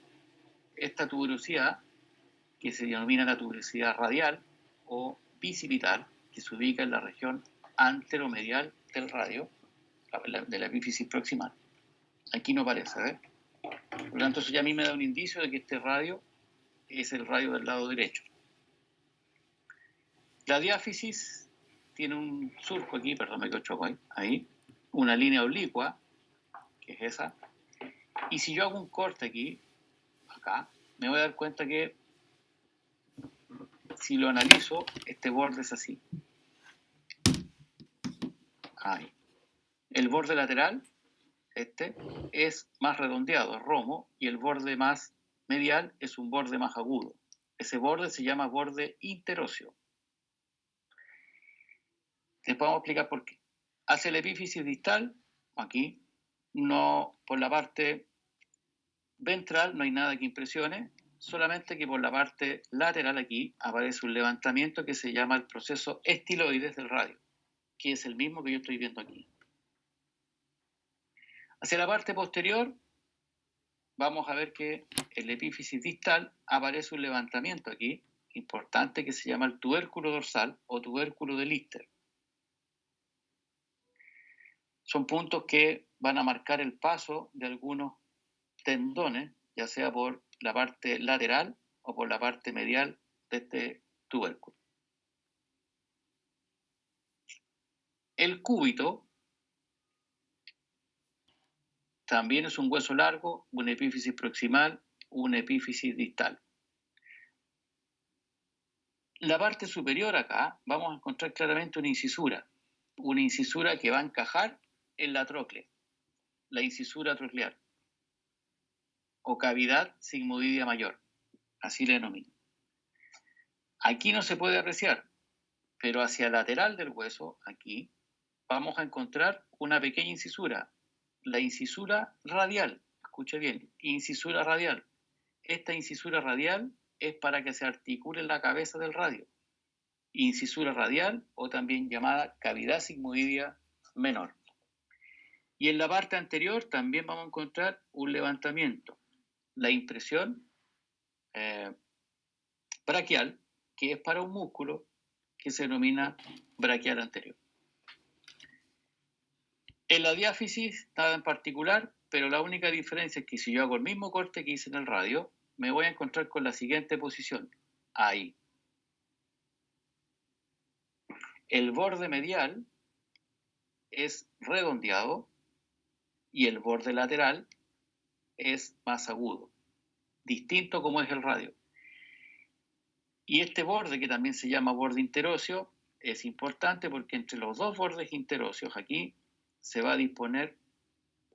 Esta tuberosidad, que se denomina la tuberosidad radial o bicipital, que se ubica en la región anteromedial del radio, de la epífisis proximal. Aquí no aparece, ¿ves? Por lo tanto, eso ya a mí me da un indicio de que este radio es el radio del lado derecho. La diáfisis tiene un surco aquí, perdón, me quedo choco ahí, una línea oblicua, que es esa, y si yo hago un corte aquí, acá, me voy a dar cuenta que si lo analizo, este borde es así. Ahí. El borde lateral, este, es más redondeado, es romo, y el borde más medial es un borde más agudo. Ese borde se llama borde interóseo. Después vamos a explicar por qué. Hacia la epífisis distal, aquí, no, por la parte ventral no hay nada que impresione, solamente que por la parte lateral aquí aparece un levantamiento que se llama el proceso estiloides del radio, que es el mismo que yo estoy viendo aquí. Hacia la parte posterior vamos a ver que en la epífisis distal aparece un levantamiento aquí, importante, que se llama el tubérculo dorsal o tubérculo de Lister. Son puntos que van a marcar el paso de algunos tendones, ya sea por la parte lateral o por la parte medial de este tubérculo. El cúbito también es un hueso largo, una epífisis proximal, una epífisis distal. La parte superior acá vamos a encontrar claramente una incisura que va a encajar en la tróclea, la incisura troclear o cavidad sigmoidea mayor, así le denomino. Aquí no se puede apreciar, pero hacia el lateral del hueso, aquí, vamos a encontrar una pequeña incisura, la incisura radial. Escuche bien, incisura radial. Esta incisura radial es para que se articule la cabeza del radio. Incisura radial o también llamada cavidad sigmoidea menor. Y en la parte anterior también vamos a encontrar un levantamiento, la impresión braquial, que es para un músculo que se denomina braquial anterior. En la diáfisis, nada en particular, pero la única diferencia es que si yo hago el mismo corte que hice en el radio, me voy a encontrar con la siguiente posición. Ahí. El borde medial es redondeado y el borde lateral es más agudo, distinto como es el radio. Y este borde, que también se llama borde interóseo, es importante porque entre los dos bordes interóseos aquí se va a disponer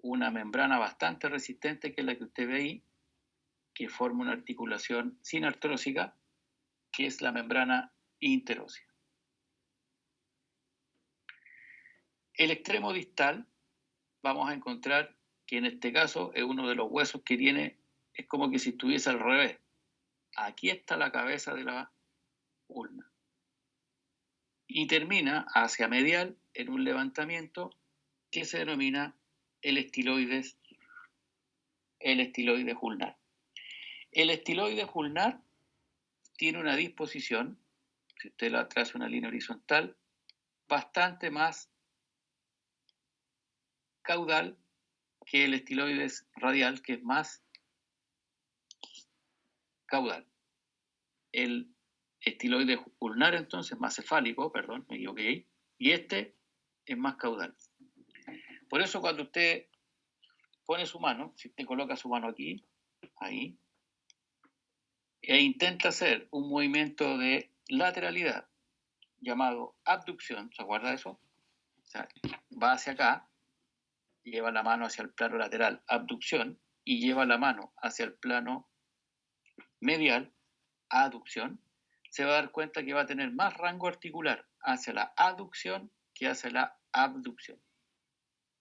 una membrana bastante resistente, que es la que usted ve ahí, que forma una articulación sinartrósica, que es la membrana interósea. El extremo distal, vamos a encontrar que en este caso es uno de los huesos que tiene, es como que si estuviese al revés. Aquí está la cabeza de la ulna. Y termina hacia medial en un levantamiento que se denomina el estiloides ulnar. El estiloides ulnar tiene una disposición, si usted la traza una línea horizontal, bastante más caudal que el estiloides radial, que es más caudal. El estiloides ulnar, entonces, más cefálico, perdón, me equivoqué ahí, y este es más caudal. Por eso cuando usted pone su mano, si usted coloca su mano aquí, ahí, e intenta hacer un movimiento de lateralidad llamado abducción, ¿se acuerda de eso? O sea, va hacia acá, lleva la mano hacia el plano lateral, abducción, y lleva la mano hacia el plano medial, aducción, se va a dar cuenta que va a tener más rango articular hacia la aducción que hacia la abducción.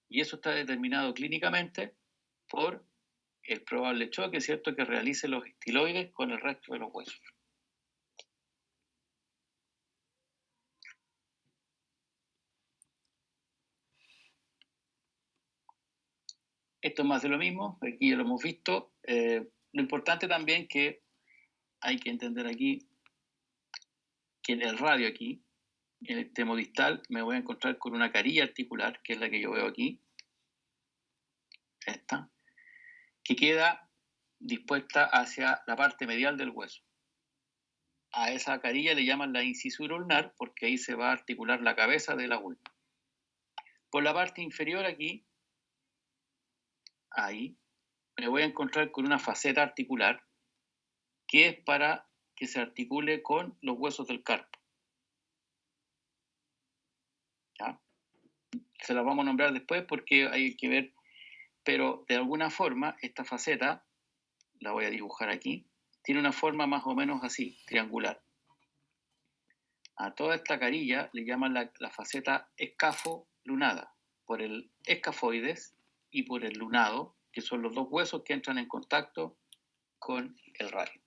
Y eso está determinado clínicamente por el probable choque, ¿cierto?, que realice los estiloides con el resto de los huesos. Esto es más de lo mismo, aquí ya lo hemos visto. Lo importante también que hay que entender aquí, que en el radio aquí, en el extremo distal, me voy a encontrar con una carilla articular, que es la que yo veo aquí, esta, que queda dispuesta hacia la parte medial del hueso. A esa carilla le llaman la incisura ulnar porque ahí se va a articular la cabeza de la ulna. Por la parte inferior aquí, ahí, me voy a encontrar con una faceta articular que es para que se articule con los huesos del carpo. ¿Ya? Se las vamos a nombrar después porque hay que ver, pero de alguna forma esta faceta, la voy a dibujar aquí, tiene una forma más o menos así, triangular. A toda esta carilla le llaman la faceta escafo-lunada, por el escafoides y por el lunado, que son los dos huesos que entran en contacto con el radio.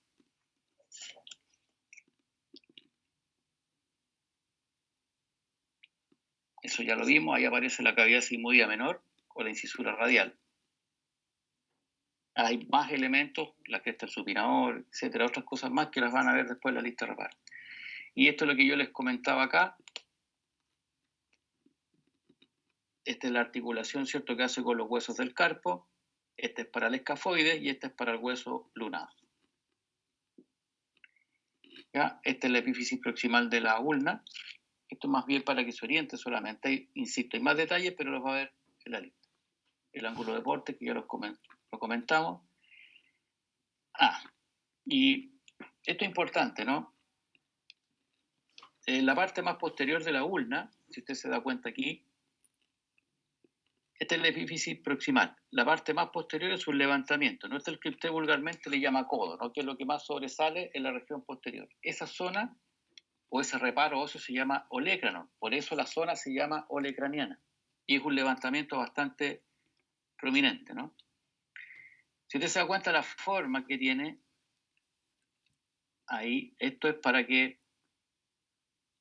Eso ya lo vimos, ahí aparece la cavidad sigmoidea menor o la incisura radial. Hay más elementos, la cresta del supinador, etcétera, otras cosas más que las van a ver después en la lista de reparos. Y esto es lo que yo les comentaba acá. Esta es la articulación, ¿cierto?, que hace con los huesos del carpo. Este es para el escafoides y este es para el hueso lunado. ¿Ya? Esta es la epífisis proximal de la ulna. Esto es más bien para que se oriente solamente. Insisto, hay más detalles, pero los va a ver en la lista. El ángulo de porte, que ya lo comentamos. Y esto es importante, ¿no? En la parte más posterior de la ulna, si usted se da cuenta aquí, esta es la epífisis proximal. La parte más posterior es un levantamiento, no es el que usted vulgarmente le llama codo, ¿no?, que es lo que más sobresale en la región posterior. Esa zona o ese reparo óseo se llama olecranon, por eso la zona se llama olecraniana y es un levantamiento bastante prominente, ¿no? Si usted se da cuenta la forma que tiene ahí, esto es para que,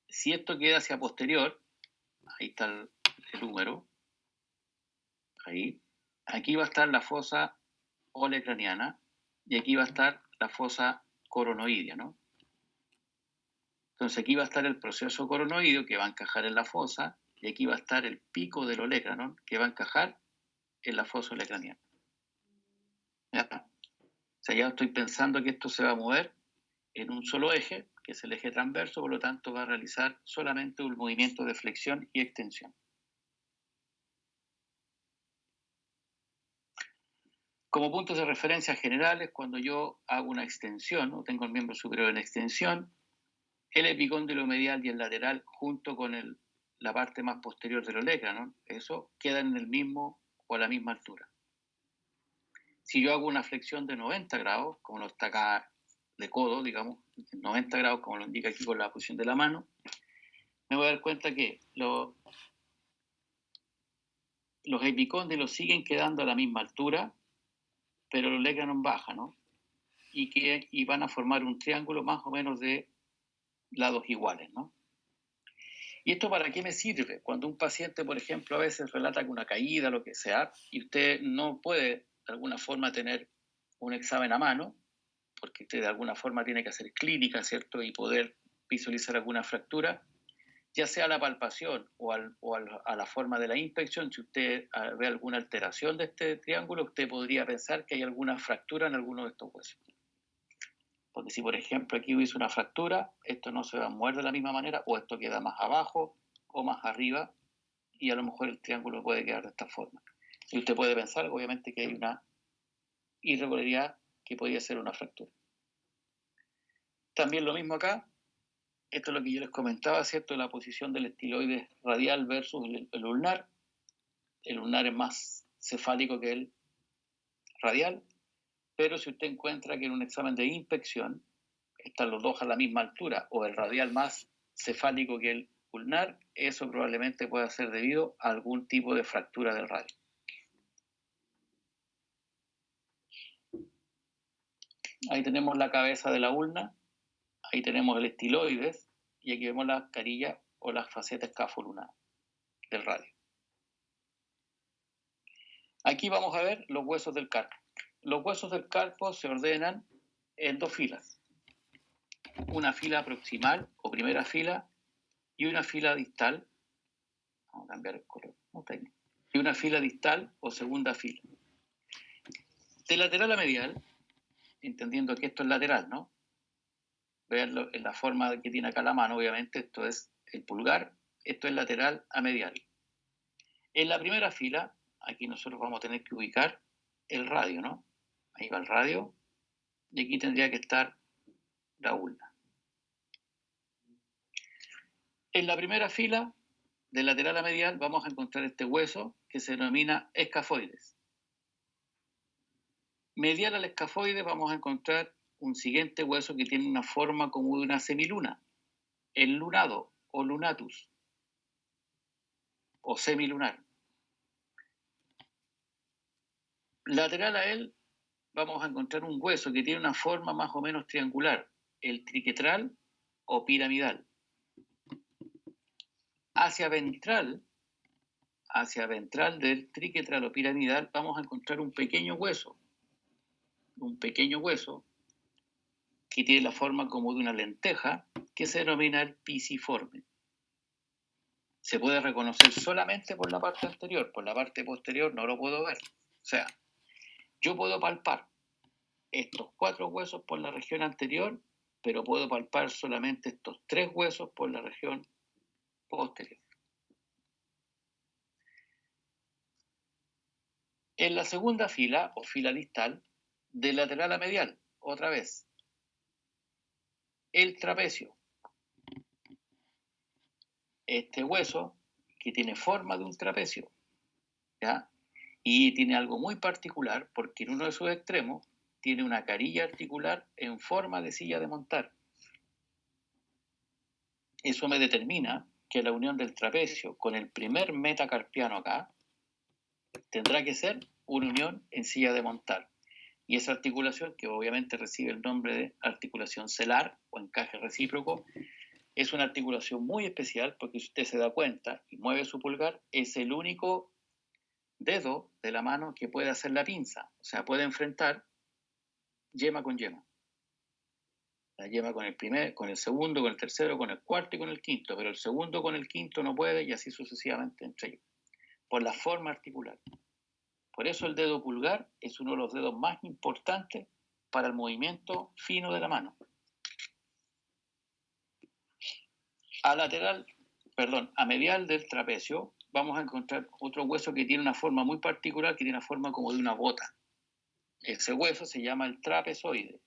si esto queda hacia posterior, ahí está el húmero, ahí, aquí va a estar la fosa olecraniana y aquí va a estar la fosa coronoidea, ¿no? Entonces aquí va a estar el proceso coronoideo que va a encajar en la fosa y aquí va a estar el pico del olecranon que va a encajar en la fosa olecraniana. ¿Ya? O sea, ya estoy pensando que esto se va a mover en un solo eje, que es el eje transverso, por lo tanto va a realizar solamente un movimiento de flexión y extensión. Como puntos de referencia generales, cuando yo hago una extensión o tengo el miembro superior en extensión, el epicóndilo medial y el lateral junto con la parte más posterior del olecranon, eso quedan en el mismo o a la misma altura. Si yo hago una flexión de 90 grados, como lo está acá de codo, digamos, 90 grados, como lo indica aquí con la posición de la mano, me voy a dar cuenta que los epicóndilos siguen quedando a la misma altura, pero el olecranon baja, ¿no? Y van a formar un triángulo más o menos de lados iguales, ¿no? ¿Y esto para qué me sirve? Cuando un paciente, por ejemplo, a veces relata una caída, lo que sea, y usted no puede de alguna forma tener un examen a mano, porque usted de alguna forma tiene que hacer clínica, ¿cierto? Y poder visualizar alguna fractura, ya sea a la palpación o a la forma de la inspección, si usted ve alguna alteración de este triángulo, usted podría pensar que hay alguna fractura en alguno de estos huesos. Porque si, por ejemplo, aquí hubiese una fractura, esto no se va a mover de la misma manera, o esto queda más abajo o más arriba, y a lo mejor el triángulo puede quedar de esta forma. Y usted puede pensar, obviamente, que hay una irregularidad que podría ser una fractura. También lo mismo acá, esto es lo que yo les comentaba, ¿cierto? La posición del estiloide radial versus el ulnar. El ulnar es más cefálico que el radial, pero si usted encuentra que en un examen de inspección están los dos a la misma altura o el radial más cefálico que el ulnar, eso probablemente pueda ser debido a algún tipo de fractura del radio. Ahí tenemos la cabeza de la ulna, ahí tenemos el estiloides y aquí vemos la carilla o la faceta escafolunar del radio. Aquí vamos a ver los huesos del carpo. Los huesos del carpo se ordenan en dos filas. Una fila proximal o primera fila y una fila distal. Vamos a cambiar el color. Y una fila distal o segunda fila. De lateral a medial, entendiendo que esto es lateral, ¿no? Veanlo en la forma que tiene acá la mano, obviamente, esto es el pulgar, esto es lateral a medial. En la primera fila, aquí nosotros vamos a tener que ubicar el radio, ¿no? Ahí va el radio, y aquí tendría que estar la ulna. En la primera fila, de lateral a medial, vamos a encontrar este hueso que se denomina escafoides. Medial al escafoide vamos a encontrar un siguiente hueso que tiene una forma como de una semiluna, el lunado o lunatus, o semilunar. Lateral a él vamos a encontrar un hueso que tiene una forma más o menos triangular, el triquetral o piramidal. Hacia ventral del triquetral o piramidal vamos a encontrar un pequeño hueso que tiene la forma como de una lenteja, que se denomina el pisiforme. Se puede reconocer solamente por la parte anterior, por la parte posterior no lo puedo ver. O sea, yo puedo palpar estos 4 huesos por la región anterior, pero puedo palpar solamente estos 3 huesos por la región posterior. En la segunda fila, o fila distal, de lateral a medial, otra vez, el trapecio. Este hueso que tiene forma de un trapecio, ¿ya? Y tiene algo muy particular porque en uno de sus extremos tiene una carilla articular en forma de silla de montar. Eso me determina que la unión del trapecio con el primer metacarpiano acá tendrá que ser una unión en silla de montar. Y esa articulación, que obviamente recibe el nombre de articulación celar o encaje recíproco, es una articulación muy especial porque si usted se da cuenta y mueve su pulgar, es el único dedo de la mano que puede hacer la pinza. O sea, puede enfrentar yema con yema. La yema con el primer, con el segundo, con el tercero, con el cuarto y con el quinto, pero el segundo con el quinto no puede y así sucesivamente entre ellos, por la forma articular. Por eso el dedo pulgar es uno de los dedos más importantes para el movimiento fino de la mano. A medial del trapecio vamos a encontrar otro hueso que tiene una forma muy particular, que tiene una forma como de una bota. Ese hueso se llama el trapezoide.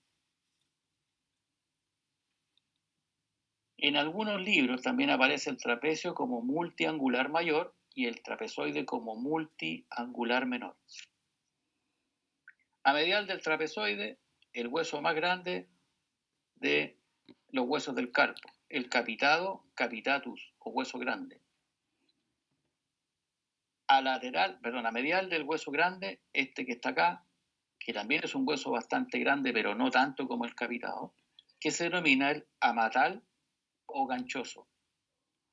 En algunos libros también aparece el trapecio como multiangular mayor y el trapezoide como multiangular menor. A medial del trapezoide, el hueso más grande de los huesos del carpo, el capitado, capitatus o hueso grande. A medial del hueso grande, este que está acá, que también es un hueso bastante grande, pero no tanto como el capitado, que se denomina el amatal o ganchoso.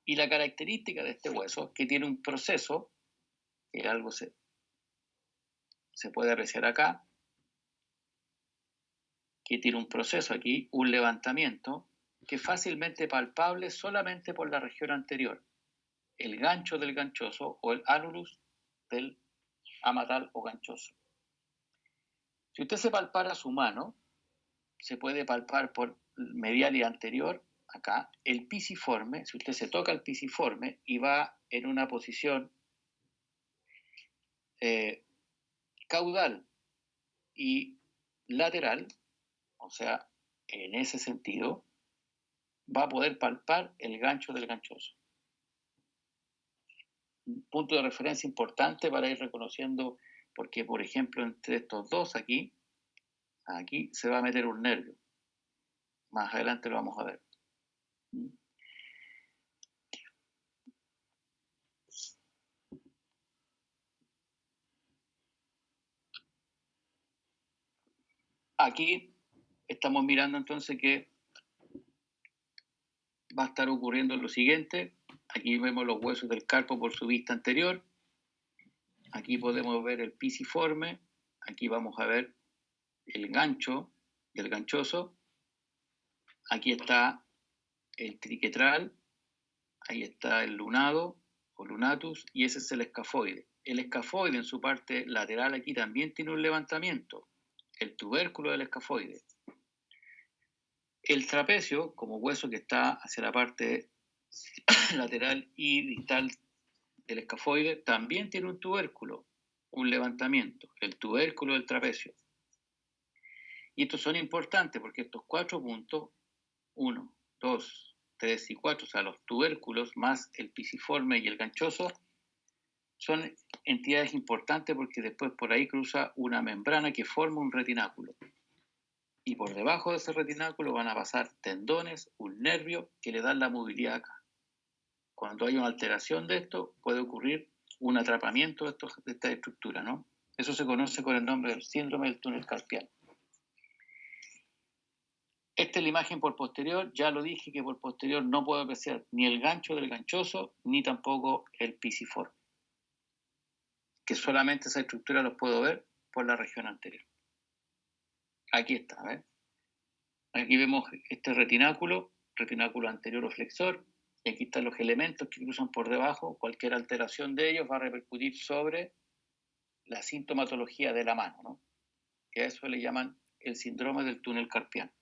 Y la característica de este hueso es que tiene un proceso, que algo se puede apreciar acá, que tiene un proceso aquí, un levantamiento, que es fácilmente palpable solamente por la región anterior, el gancho del ganchoso o el annulus del amatal o ganchoso. Si usted se palpara su mano, se puede palpar por medial y anterior, acá, el pisiforme. Si usted se toca el pisiforme y va en una posición caudal y lateral, o sea, en ese sentido, va a poder palpar el gancho del ganchoso. Un punto de referencia importante para ir reconociendo, porque por ejemplo entre estos dos aquí se va a meter un nervio. Más adelante lo vamos a ver. Aquí estamos mirando entonces que va a estar ocurriendo lo siguiente. Aquí vemos los huesos del carpo por su vista anterior. Aquí podemos ver el pisiforme. Aquí vamos a ver el gancho del ganchoso. Aquí está el triquetral. Ahí está el lunado o lunatus y ese es el escafoide. El escafoide en su parte lateral aquí también tiene un levantamiento. El tubérculo del escafoide. El trapecio, como hueso que está hacia la parte lateral y distal del escafoide, también tiene un tubérculo, un levantamiento, el tubérculo del trapecio. Y estos son importantes porque estos 4 puntos, 1, 2, 3 y 4, o sea, los tubérculos más el pisiforme y el ganchoso, son entidades importantes porque después por ahí cruza una membrana que forma un retináculo. Y por debajo de ese retináculo van a pasar tendones, un nervio que le dan la movilidad acá. Cuando hay una alteración de esto, puede ocurrir un atrapamiento de esta estructura, ¿no? Eso se conoce con el nombre del síndrome del túnel carpiano. Esta es la imagen por posterior. Ya lo dije que por posterior no puedo apreciar ni el gancho del ganchoso, ni tampoco el pisiforme. Que solamente esa estructura los puedo ver por la región anterior. Aquí está, ¿ves? Aquí vemos este retináculo anterior o flexor, y aquí están los elementos que cruzan por debajo. Cualquier alteración de ellos va a repercutir sobre la sintomatología de la mano, ¿no? Que a eso le llaman el síndrome del túnel carpiano.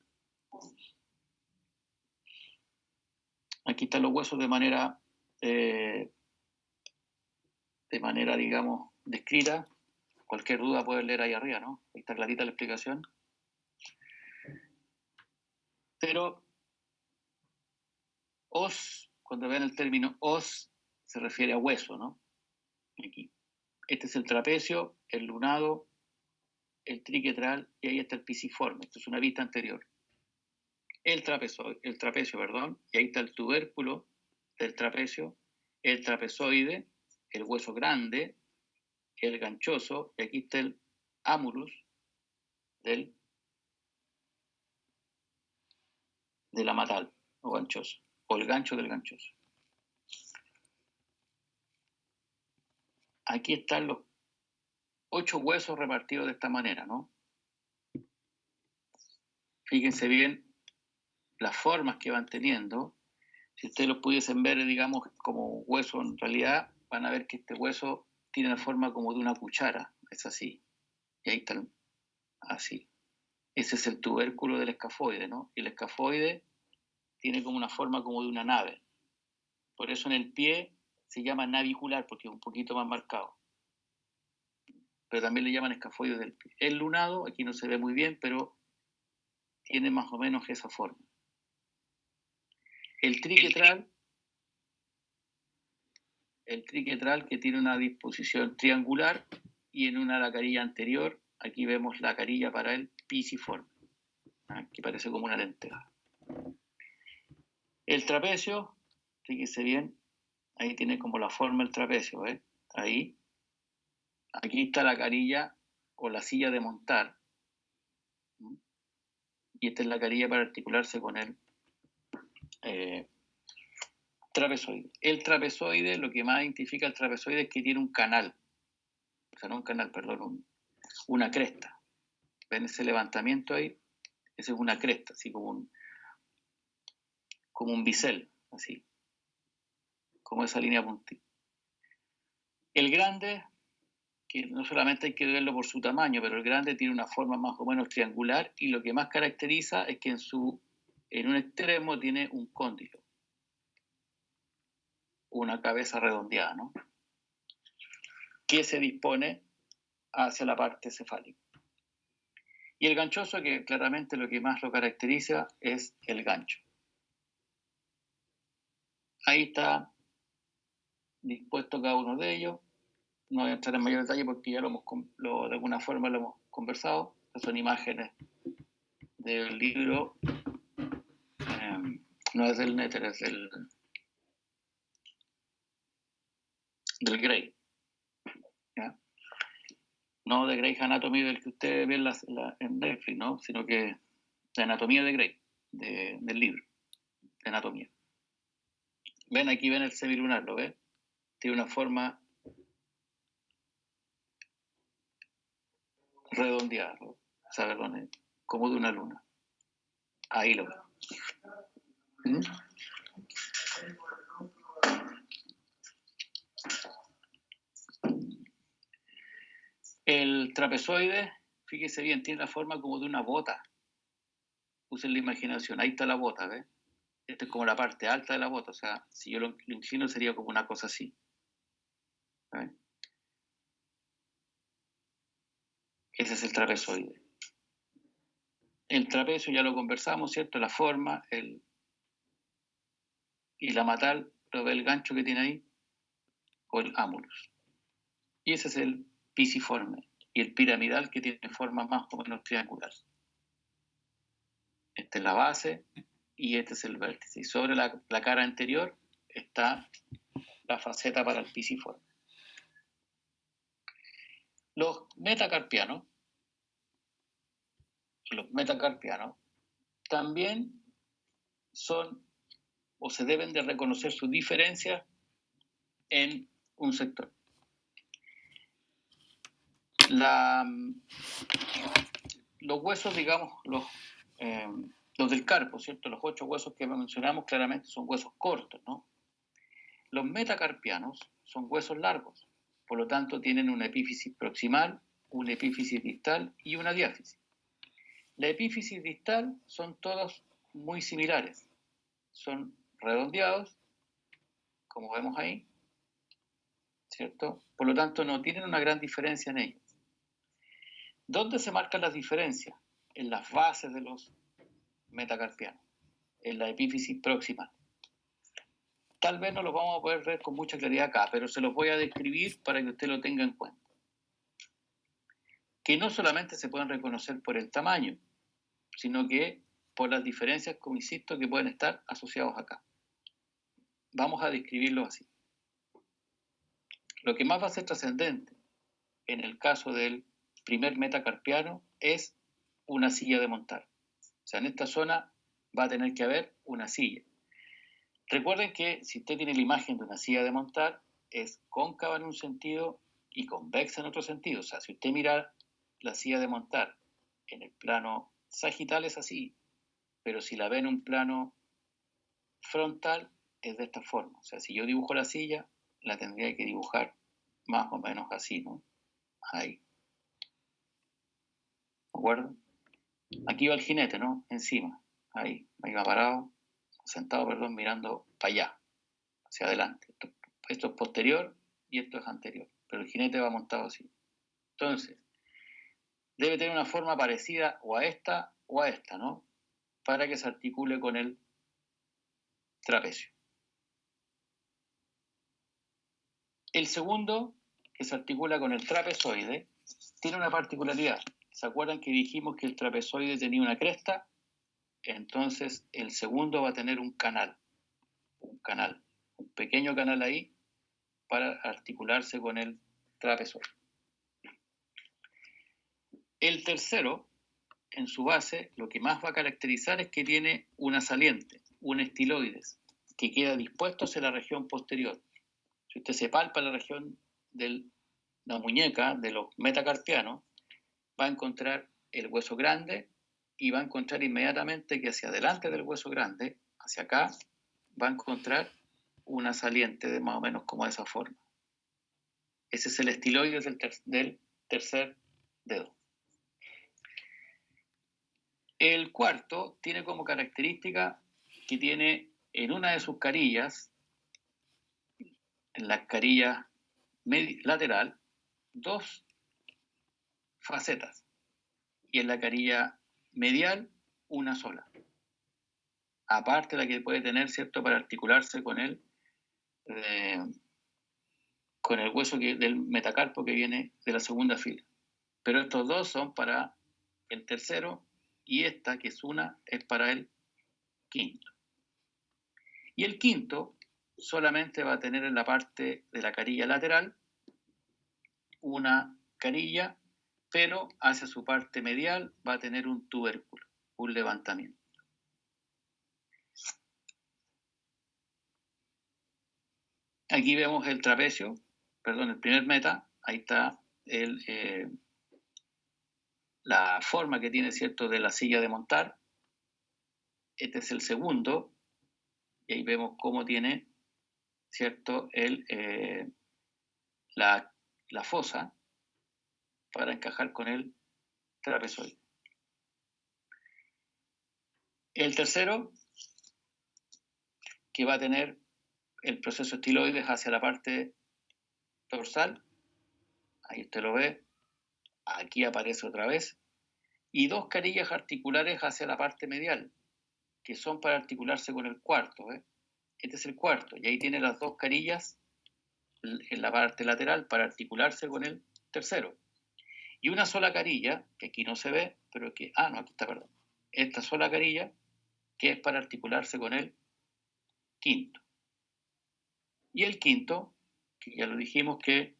Aquí están los huesos de manera, digamos, descrita. Cualquier duda puede leer ahí arriba, ¿no? Ahí está clarita la explicación. Pero os, cuando vean el término os, se refiere a hueso, ¿no? Aquí. Este es el trapecio, el lunado, el triquetral y ahí está el pisiforme. Esto es una vista anterior. El trapecio, y ahí está el tubérculo del trapecio, el trapezoide, el hueso grande, el ganchoso, y aquí está el amulus del amatal o ganchoso, o el gancho del ganchoso. Aquí están los 8 huesos repartidos de esta manera, ¿no? Fíjense bien las formas que van teniendo. Si ustedes los pudiesen ver, digamos, como hueso en realidad, van a ver que este hueso tiene la forma como de una cuchara, es así. Y ahí está, así. Ese es el tubérculo del escafoide, ¿no? Y el escafoide tiene como una forma como de una nave. Por eso en el pie se llama navicular, porque es un poquito más marcado. Pero también le llaman escafoide del pie. El lunado, aquí no se ve muy bien, pero tiene más o menos esa forma. El triquetral que tiene una disposición triangular y en la carilla anterior, aquí vemos la carilla para el pisiforme, que parece como una lenteja. El trapecio, fíjese bien, ahí tiene como la forma el trapecio, ¿eh? Ahí. Aquí está la carilla o la silla de montar. Y esta es la carilla para articularse con el trapezoide. El trapezoide, lo que más identifica el trapezoide es que tiene un canal. O sea, no un canal, perdón, una cresta. ¿Ven ese levantamiento ahí? Esa es una cresta, así como un bisel, así. Como esa línea puntilla. El grande, que no solamente hay que verlo por su tamaño, pero el grande tiene una forma más o menos triangular y lo que más caracteriza es que en un extremo tiene un cóndilo, una cabeza redondeada, ¿no? Que se dispone hacia la parte cefálica. Y el ganchoso, que claramente lo que más lo caracteriza es el gancho. Ahí está dispuesto cada uno de ellos. No voy a entrar en mayor detalle porque ya de alguna forma lo hemos conversado. Estas son imágenes del libro, no es del Netter, es del Gray. ¿Ya? No de Grey's Anatomy del que ustedes ven en Netflix, ¿no? Sino que la anatomía de Grey, del libro, de anatomía. Ven, aquí ven el semilunar, ¿lo ven? Tiene una forma redondeada, ¿no? O sea, perdón, como de una luna. Ahí lo ven. ¿Mm? El trapezoide, fíjese bien, tiene la forma como de una bota. Usen la imaginación, ahí está la bota, ¿ves? Esta es como la parte alta de la bota, o sea, si yo lo inclino sería como una cosa así. ¿Ves? Ese es el trapezoide. El trapecio ya lo conversamos, ¿cierto? La forma, y la matal, lo ve el gancho que tiene ahí, o el ámulus. Y ese es el pisiforme. Y el piramidal que tiene forma más o menos triangular. Esta es la base y este es el vértice. Y sobre la cara anterior está la faceta para el pisiforme. Los metacarpianos también son o se deben de reconocer sus diferencias en un sector. Los huesos, digamos, los del carpo, ¿cierto? Los 8 huesos que mencionamos claramente son huesos cortos, ¿no? Los metacarpianos son huesos largos, por lo tanto tienen una epífisis proximal, una epífisis distal y una diáfisis. La epífisis distal son todos muy similares, son redondeados, como vemos ahí, ¿cierto? Por lo tanto no tienen una gran diferencia en ellos. ¿Dónde se marcan las diferencias? En las bases de los metacarpianos, en la epífisis proximal. Tal vez no lo vamos a poder ver con mucha claridad acá, pero se los voy a describir para que usted lo tenga en cuenta. Que no solamente se pueden reconocer por el tamaño, sino que por las diferencias, como insisto, que pueden estar asociados acá. Vamos a describirlo así. Lo que más va a ser trascendente en el caso del primer metacarpiano es una silla de montar. O sea, en esta zona va a tener que haber una silla. Recuerden que si usted tiene la imagen de una silla de montar, es cóncava en un sentido y convexa en otro sentido. O sea, si usted mira la silla de montar en el plano sagital es así, pero si la ve en un plano frontal es de esta forma. O sea, si yo dibujo la silla, la tendría que dibujar más o menos así, ¿no? Ahí. ¿De acuerdo? Aquí va el jinete, ¿no? Encima. Ahí va parado, sentado, perdón, mirando para allá, hacia adelante. Esto es posterior y esto es anterior, pero el jinete va montado así. Entonces, debe tener una forma parecida o a esta, ¿no? Para que se articule con el trapecio. El segundo, que se articula con el trapezoide, tiene una particularidad. ¿Se acuerdan que dijimos que el trapezoide tenía una cresta? Entonces el segundo va a tener un canal, un pequeño canal ahí para articularse con el trapezoide. El tercero, en su base, lo que más va a caracterizar es que tiene una saliente, un estiloides, que queda dispuesto hacia la región posterior. Si usted se palpa la región de la muñeca, de los metacarpianos, va a encontrar el hueso grande y va a encontrar inmediatamente que hacia adelante del hueso grande, hacia acá, va a encontrar una saliente de más o menos como de esa forma. Ese es el estiloides del tercer dedo. El cuarto tiene como característica que tiene en una de sus carillas, en la carilla lateral, dos facetas y en la carilla medial una sola. Aparte la que puede tener, ¿cierto?, para articularse con el hueso del metacarpo que viene de la segunda fila. Pero estos dos son para el tercero y esta, que es una, es para el quinto. Y el quinto solamente va a tener en la parte de la carilla lateral una carilla, pero hacia su parte medial va a tener un tubérculo, un levantamiento. Aquí vemos el trapecio, perdón, el primer meta, ahí está la forma que tiene, ¿cierto?, de la silla de montar. Este es el segundo, y ahí vemos cómo tiene, ¿cierto?, la fosa para encajar con el trapezoide. El tercero, que va a tener el proceso estiloides hacia la parte dorsal, ahí usted lo ve, aquí aparece otra vez, y dos carillas articulares hacia la parte medial, que son para articularse con el cuarto. Este es el cuarto, y ahí tiene las dos carillas en la parte lateral para articularse con el tercero. Y una sola carilla, que aquí no se ve, pero que, no, aquí está, perdón. Esta sola carilla, que es para articularse con el quinto. Y el quinto, que ya lo dijimos que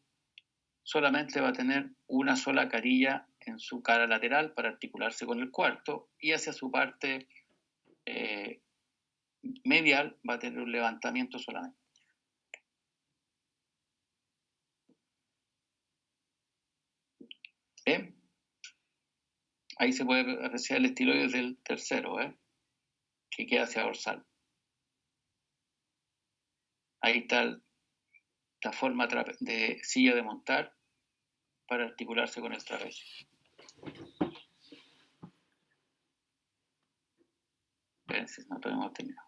solamente va a tener una sola carilla en su cara lateral para articularse con el cuarto, y hacia su parte medial va a tener un levantamiento solamente. ¿Ven? Ahí se puede apreciar el estiloides del tercero, que queda hacia dorsal. Ahí está la forma de silla de montar para articularse con el trapecio. Espérense, no hemos terminado.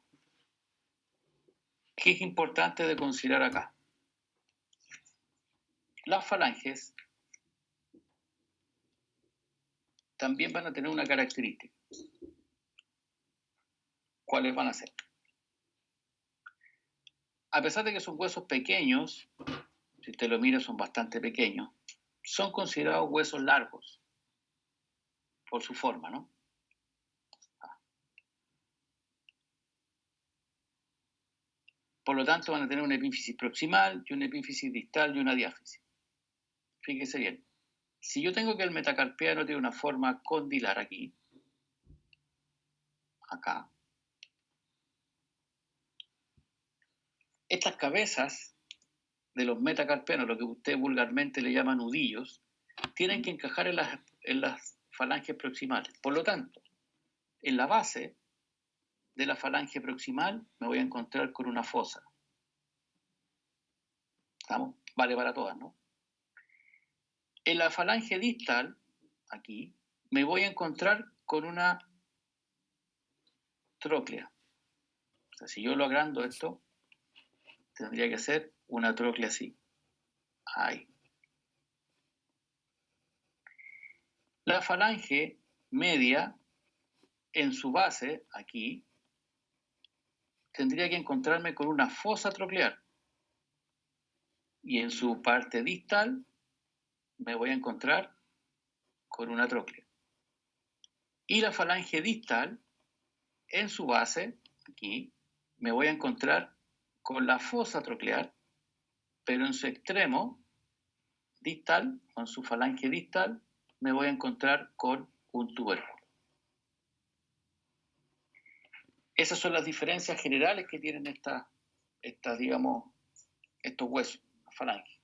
¿Qué es importante de considerar acá? Las falanges también van a tener una característica. ¿Cuáles van a ser? A pesar de que son huesos pequeños, si usted lo mira son bastante pequeños, son considerados huesos largos por su forma, ¿no? Por lo tanto, van a tener una epífisis proximal y una epífisis distal y una diáfisis. Fíjese bien. Si yo tengo que el metacarpiano tiene una forma condilar aquí, acá, estas cabezas de los metacarpianos, lo que usted vulgarmente le llama nudillos, tienen que encajar en las falanges proximales. Por lo tanto, en la base de la falange proximal me voy a encontrar con una fosa. ¿Estamos? Vale para todas, ¿no? En la falange distal, aquí, me voy a encontrar con una tróclea. O sea, si yo lo agrando esto, tendría que ser una tróclea así. Ahí. La falange media, en su base, aquí, tendría que encontrarme con una fosa troclear. Y en su parte distal me voy a encontrar con una tróclea. Y la falange distal, en su base, aquí, me voy a encontrar con la fosa troclear, pero en su extremo distal, con su falange distal, me voy a encontrar con un tubérculo. Esas son las diferencias generales que tienen digamos, estos huesos, la falange.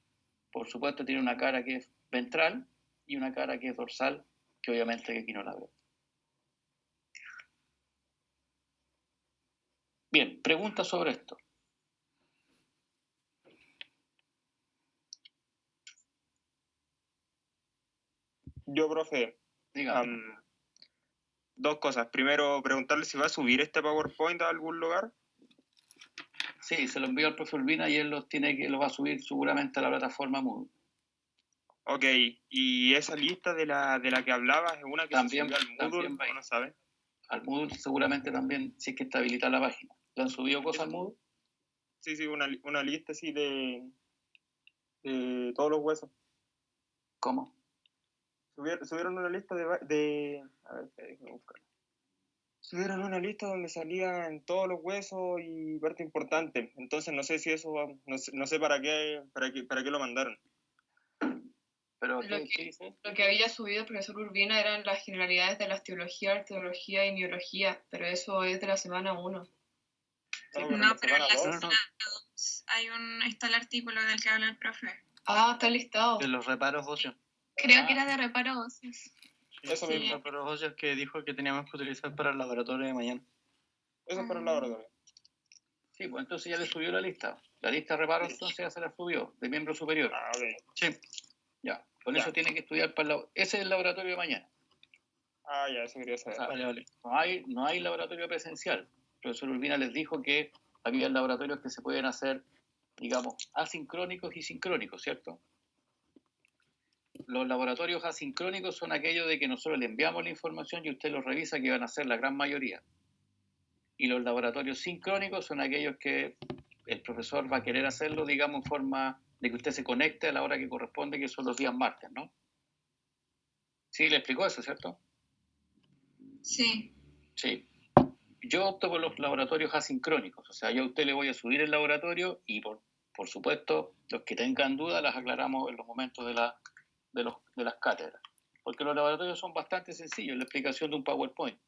Por supuesto, tiene una cara que es ventral y una cara que es dorsal, que obviamente aquí no la veo. Bien, preguntas sobre esto. Yo, profe, Dígame. dos cosas. Primero, preguntarle si va a subir este PowerPoint a algún lugar. Sí, se lo envío al profe Urbina y él lo va a subir seguramente a la plataforma Moodle. Ok, y esa lista de la que hablabas es una que También- se subió al Moodle, también va ahí. ¿o no sabe? Al Moodle seguramente también, si es que está habilitada la página. ¿Le han subido cosas al Moodle? Sí, una lista así de todos los huesos. ¿Cómo? Subieron una lista a ver, déjame buscar. Subieron una lista donde salían todos los huesos y parte importante. Entonces no sé si eso no sé para qué lo mandaron. ¿Pero Lo qué dice? Lo que había subido el profesor Urbina eran las generalidades de la osteología, arqueología y neurología, pero eso es de la semana 1. No, pero en la dos. semana 2 está el artículo del que habla el profe. Ah, está listado. De los reparos óseos. Creo que era de reparos óseos. Eso Sí, mismo. reparos óseos que dijo que teníamos que utilizar para el laboratorio de mañana. Eso es para el laboratorio. Sí, pues entonces ya le subió la lista. La lista de reparos entonces ya se la subió, de miembro superior. Ah, ok. Sí. Ya, con Ya. eso tiene que estudiar para ese es el laboratorio de mañana. Ah, ya, eso quería saber. Ah, Vale. No hay laboratorio presencial. El profesor Urbina les dijo que había laboratorios que se pueden hacer, digamos, asincrónicos y sincrónicos, ¿cierto? Los laboratorios asincrónicos son aquellos de que nosotros le enviamos la información y usted los revisa, que van a ser la gran mayoría. Y los laboratorios sincrónicos son aquellos que el profesor va a querer hacerlo, digamos, en forma de que usted se conecte a la hora que corresponde, que son los días martes, ¿no? Sí, le explicó eso, ¿cierto? Sí. Sí. Yo opto por los laboratorios asincrónicos, o sea, yo a usted le voy a subir el laboratorio y por supuesto, los que tengan dudas las aclaramos en los momentos de las cátedras. Porque los laboratorios son bastante sencillos, la explicación de un PowerPoint.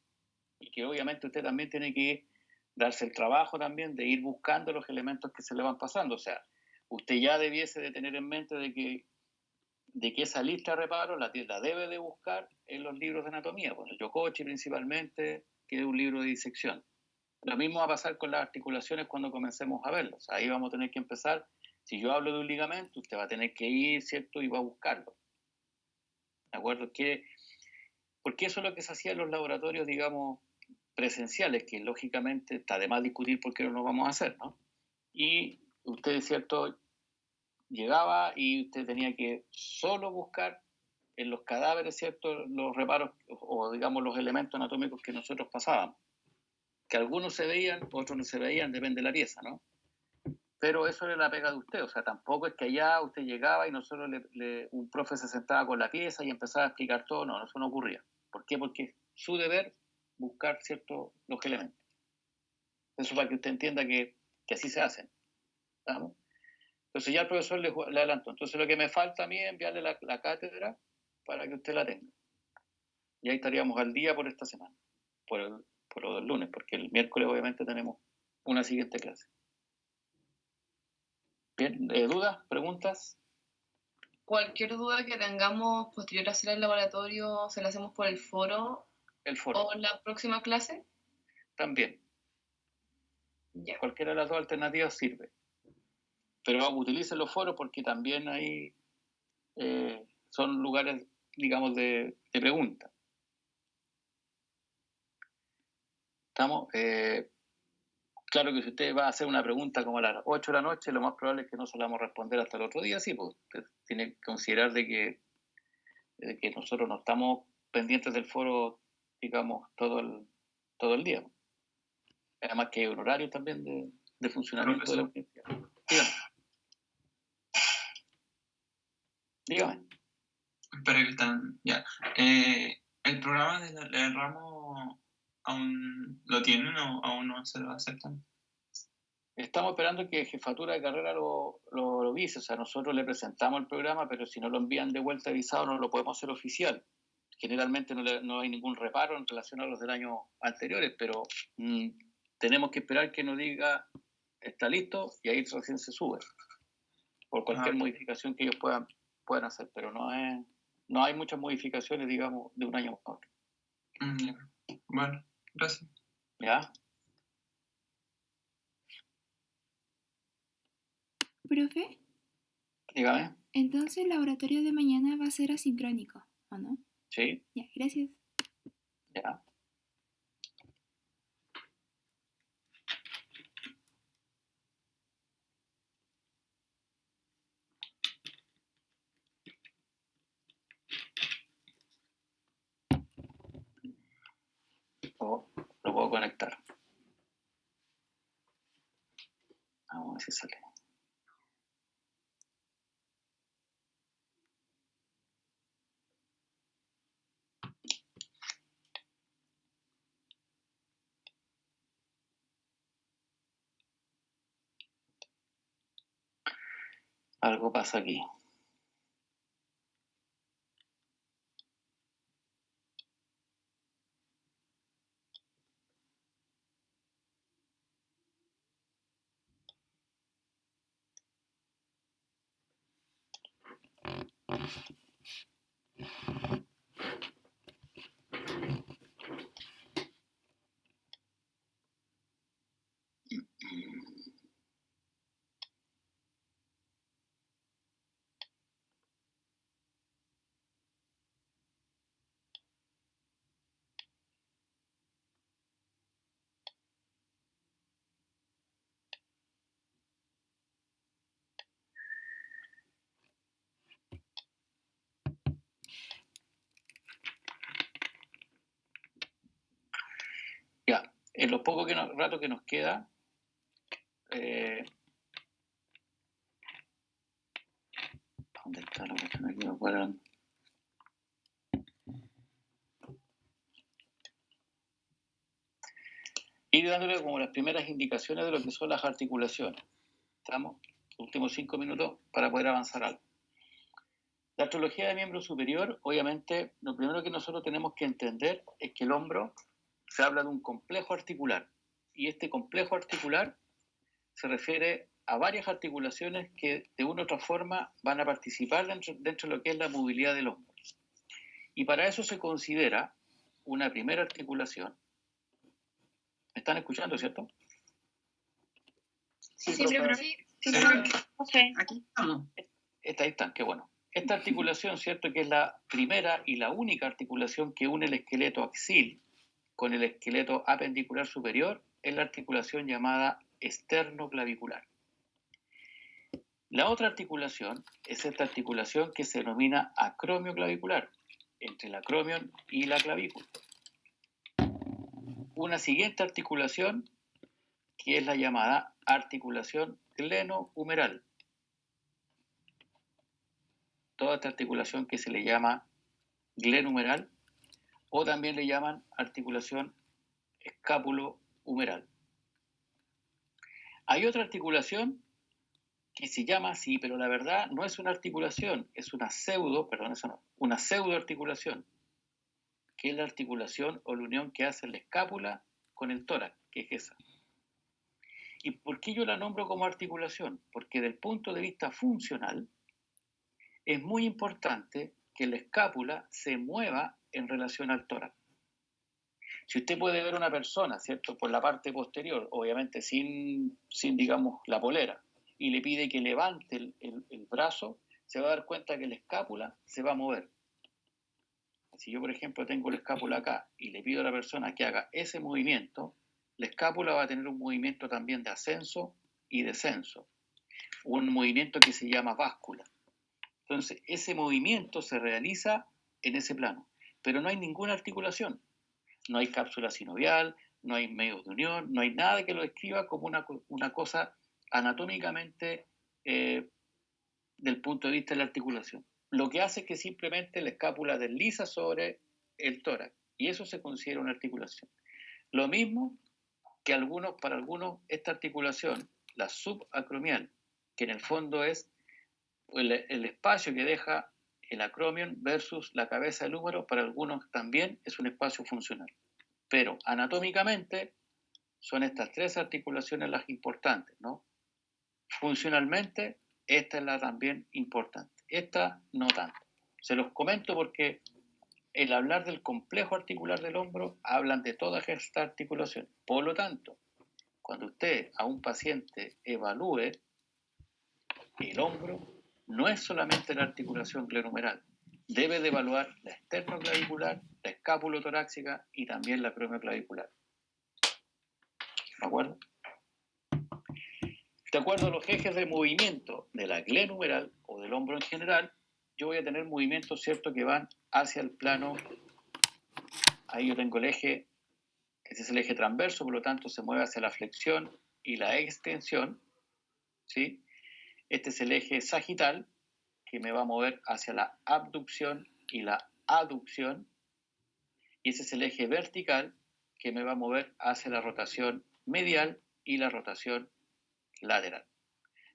Y que obviamente usted también tiene que darse el trabajo también de ir buscando los elementos que se le van pasando. O sea, usted ya debiese de tener en mente de que esa lista de reparos la debe de buscar en los libros de anatomía, con el Yokochi principalmente, que es un libro de disección. Lo mismo va a pasar con las articulaciones cuando comencemos a verlos. Ahí vamos a tener que empezar. Si yo hablo de un ligamento, usted va a tener que ir, ¿cierto? Y va a buscarlo. ¿De acuerdo? Porque eso es lo que se hacía en los laboratorios, digamos, presenciales, que lógicamente está de más discutir por qué no lo vamos a hacer, ¿no? Y usted, ¿cierto? Llegaba y usted tenía que solo buscar en los cadáveres, ¿cierto? Los reparos o digamos los elementos anatómicos que nosotros pasábamos. Que algunos se veían, otros no se veían, depende de la pieza, ¿no? Pero eso era la pega de usted, o sea, tampoco es que allá usted llegaba y nosotros un profe se sentaba con la pieza y empezaba a explicar todo, no, eso no ocurría. ¿Por qué? Porque es su deber buscar, ¿cierto?, los elementos. Eso para que usted entienda que así se hacen. ¿Estamos? Entonces ya el profesor le adelantó. Entonces lo que me falta a mí es enviarle la cátedra para que usted la tenga. Y ahí estaríamos al día por esta semana, por lo del lunes, porque el miércoles obviamente tenemos una siguiente clase. Bien, ¿dudas? ¿Preguntas? Cualquier duda que tengamos posterior a hacer el laboratorio, se la hacemos por el foro El foro. o la próxima clase. También. Ya. Cualquiera de las dos alternativas sirve. Pero utilicen los foros porque también ahí son lugares, digamos, de pregunta. ¿Estamos? Claro que si usted va a hacer una pregunta como a las 8 de la noche, lo más probable es que no se la vamos a responder hasta el otro día, sí, pues usted tiene que considerar de que nosotros no estamos pendientes del foro, digamos, todo el día. Además que hay un horario también de funcionamiento de la universidad. Dígame. Espera que están. Ya. ¿El programa del ramo aún lo tienen o aún no se lo aceptan? Estamos esperando que jefatura de carrera lo vise. O sea, nosotros le presentamos el programa, pero si no lo envían de vuelta avisado, no lo podemos hacer oficial. Generalmente no hay ningún reparo en relación a los del año anteriores, pero tenemos que esperar que nos diga está listo y ahí recién se sube. Por cualquier modificación que ellos puedan hacer, pero no hay muchas modificaciones, digamos, de un año a otro. Bueno, gracias. ¿Ya? Profe, Dígame. entonces el laboratorio de mañana va a ser asincrónico, ¿o no? Sí. Ya, gracias. Ya. Lo puedo conectar. Vamos a ver si sale. Algo pasa aquí. Ya, en lo poco rato que nos queda, ¿dónde está la cuestión aquí? No puedo. Ir dándole como las primeras indicaciones de lo que son las articulaciones. ¿Estamos? Últimos 5 minutos para poder avanzar algo. La astrología de miembro superior, obviamente, lo primero que nosotros tenemos que entender es que el hombro se habla de un complejo articular. Y este complejo articular se refiere a varias articulaciones que de una u otra forma van a participar dentro de lo que es la movilidad del hombro. Y para eso se considera una primera articulación. ¿Me están escuchando, cierto? Sí, pero sí. Aquí estamos. Ahí están, qué bueno. Esta articulación, cierto, que es la primera y la única articulación que une el esqueleto axil con el esqueleto apendicular superior, es la articulación llamada esternoclavicular. La otra articulación es esta articulación que se denomina acromioclavicular, entre el acromion y la clavícula. Una siguiente articulación que es la llamada articulación glenohumeral. Toda esta articulación que se le llama glenohumeral o también le llaman articulación escápulo-humeral. Hay otra articulación que se llama así, pero la verdad no es una articulación, es una una pseudoarticulación, que es la articulación o la unión que hace la escápula con el tórax, que es esa. ¿Y por qué yo la nombro como articulación? Porque desde el punto de vista funcional es muy importante que la escápula se mueva en relación al tórax. Si usted puede ver a una persona, ¿cierto?, por la parte posterior, obviamente sin digamos, la polera, y le pide que levante el brazo, se va a dar cuenta que la escápula se va a mover. Si yo, por ejemplo, tengo la escápula acá y le pido a la persona que haga ese movimiento, la escápula va a tener un movimiento también de ascenso y descenso, un movimiento que se llama báscula. Entonces, ese movimiento se realiza en ese plano, pero no hay ninguna articulación. No hay cápsula sinovial, no hay medios de unión, no hay nada que lo describa como una cosa anatómicamente del punto de vista de la articulación. Lo que hace es que simplemente la escápula desliza sobre el tórax y eso se considera una articulación. Lo mismo que para algunos esta articulación, la subacromial, que en el fondo es el espacio que deja el acromion versus la cabeza del húmero, para algunos también es un espacio funcional. Pero anatómicamente son estas tres articulaciones las importantes, ¿no? Funcionalmente, esta es la también importante. Esta no tanto. Se los comento porque el hablar del complejo articular del hombro hablan de todas estas articulaciones. Por lo tanto, cuando usted a un paciente evalúe el hombro, no es solamente la articulación glenohumeral, debe de evaluar la esternoclavicular, la escapulotorácica y también la acromioclavicular. ¿De acuerdo? De acuerdo a los ejes de movimiento de la glenohumeral o del hombro en general, yo voy a tener movimientos, ¿cierto?, que van hacia el plano. Ahí yo tengo el eje, ese es el eje transverso, por lo tanto se mueve hacia la flexión y la extensión, ¿sí? Este es el eje sagital, que me va a mover hacia la abducción y la aducción. Y ese es el eje vertical, que me va a mover hacia la rotación medial y la rotación lateral.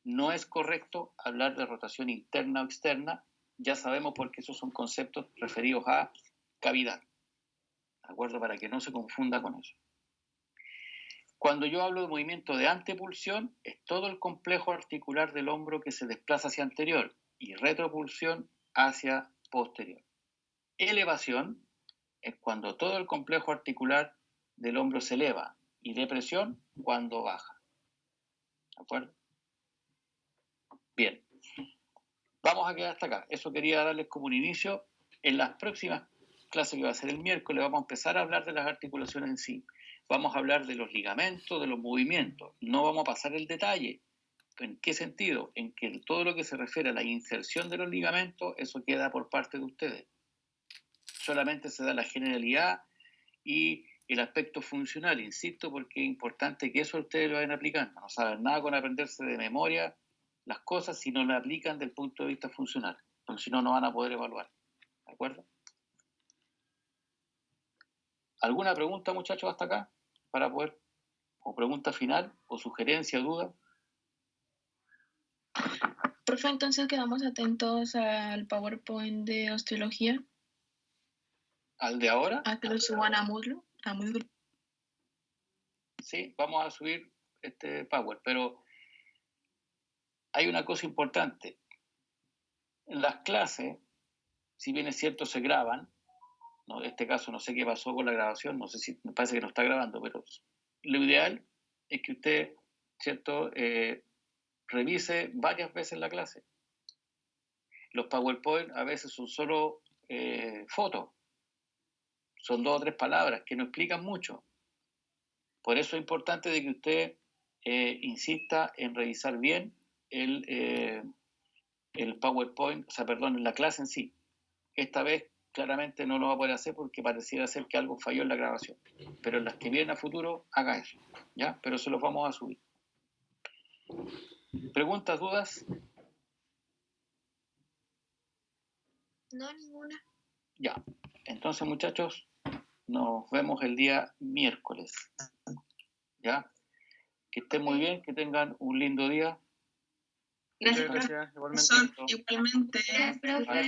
No es correcto hablar de rotación interna o externa, ya sabemos porque esos son conceptos referidos a cavidad. ¿De acuerdo? Para que no se confunda con eso. Cuando yo hablo de movimiento de antepulsión, es todo el complejo articular del hombro que se desplaza hacia anterior y retropulsión hacia posterior. Elevación es cuando todo el complejo articular del hombro se eleva y depresión cuando baja. ¿De acuerdo? Bien. Vamos a quedar hasta acá. Eso quería darles como un inicio. En las próximas clases que va a ser el miércoles vamos a empezar a hablar de las articulaciones en sí. Vamos a hablar de los ligamentos, de los movimientos. No vamos a pasar el detalle. ¿En qué sentido? En que todo lo que se refiere a la inserción de los ligamentos, eso queda por parte de ustedes. Solamente se da la generalidad y el aspecto funcional, insisto, porque es importante que eso ustedes lo vayan aplicando. No saben nada con aprenderse de memoria las cosas si no las aplican desde el punto de vista funcional. Porque si no, no van a poder evaluar. ¿De acuerdo? ¿Alguna pregunta, muchachos, hasta acá? Para poder, o pregunta final, o sugerencia, duda. Profe, entonces quedamos atentos al PowerPoint de osteología. ¿Al de ahora? A que lo suban a Moodle. Sí, vamos a subir este Power, pero hay una cosa importante. En las clases, si bien es cierto, se graban, ¿no? En este caso no sé qué pasó con la grabación, no sé si me parece que no está grabando, pero lo ideal es que usted, ¿cierto?, revise varias veces la clase. Los PowerPoint a veces son solo fotos, son 2 o 3 palabras que no explican mucho. Por eso es importante de que usted insista en revisar bien el PowerPoint, en la clase en sí. Esta vez claramente no lo va a poder hacer porque pareciera ser que algo falló en la grabación. Pero en las que vienen a futuro, haga eso, ¿ya? Pero se los vamos a subir. ¿Preguntas, dudas? No, ninguna. Ya. Entonces, muchachos, nos vemos el día miércoles. ¿Ya? Que estén muy bien, que tengan un lindo día. Gracias, Gracias, igualmente. Igualmente. Gracias, profe.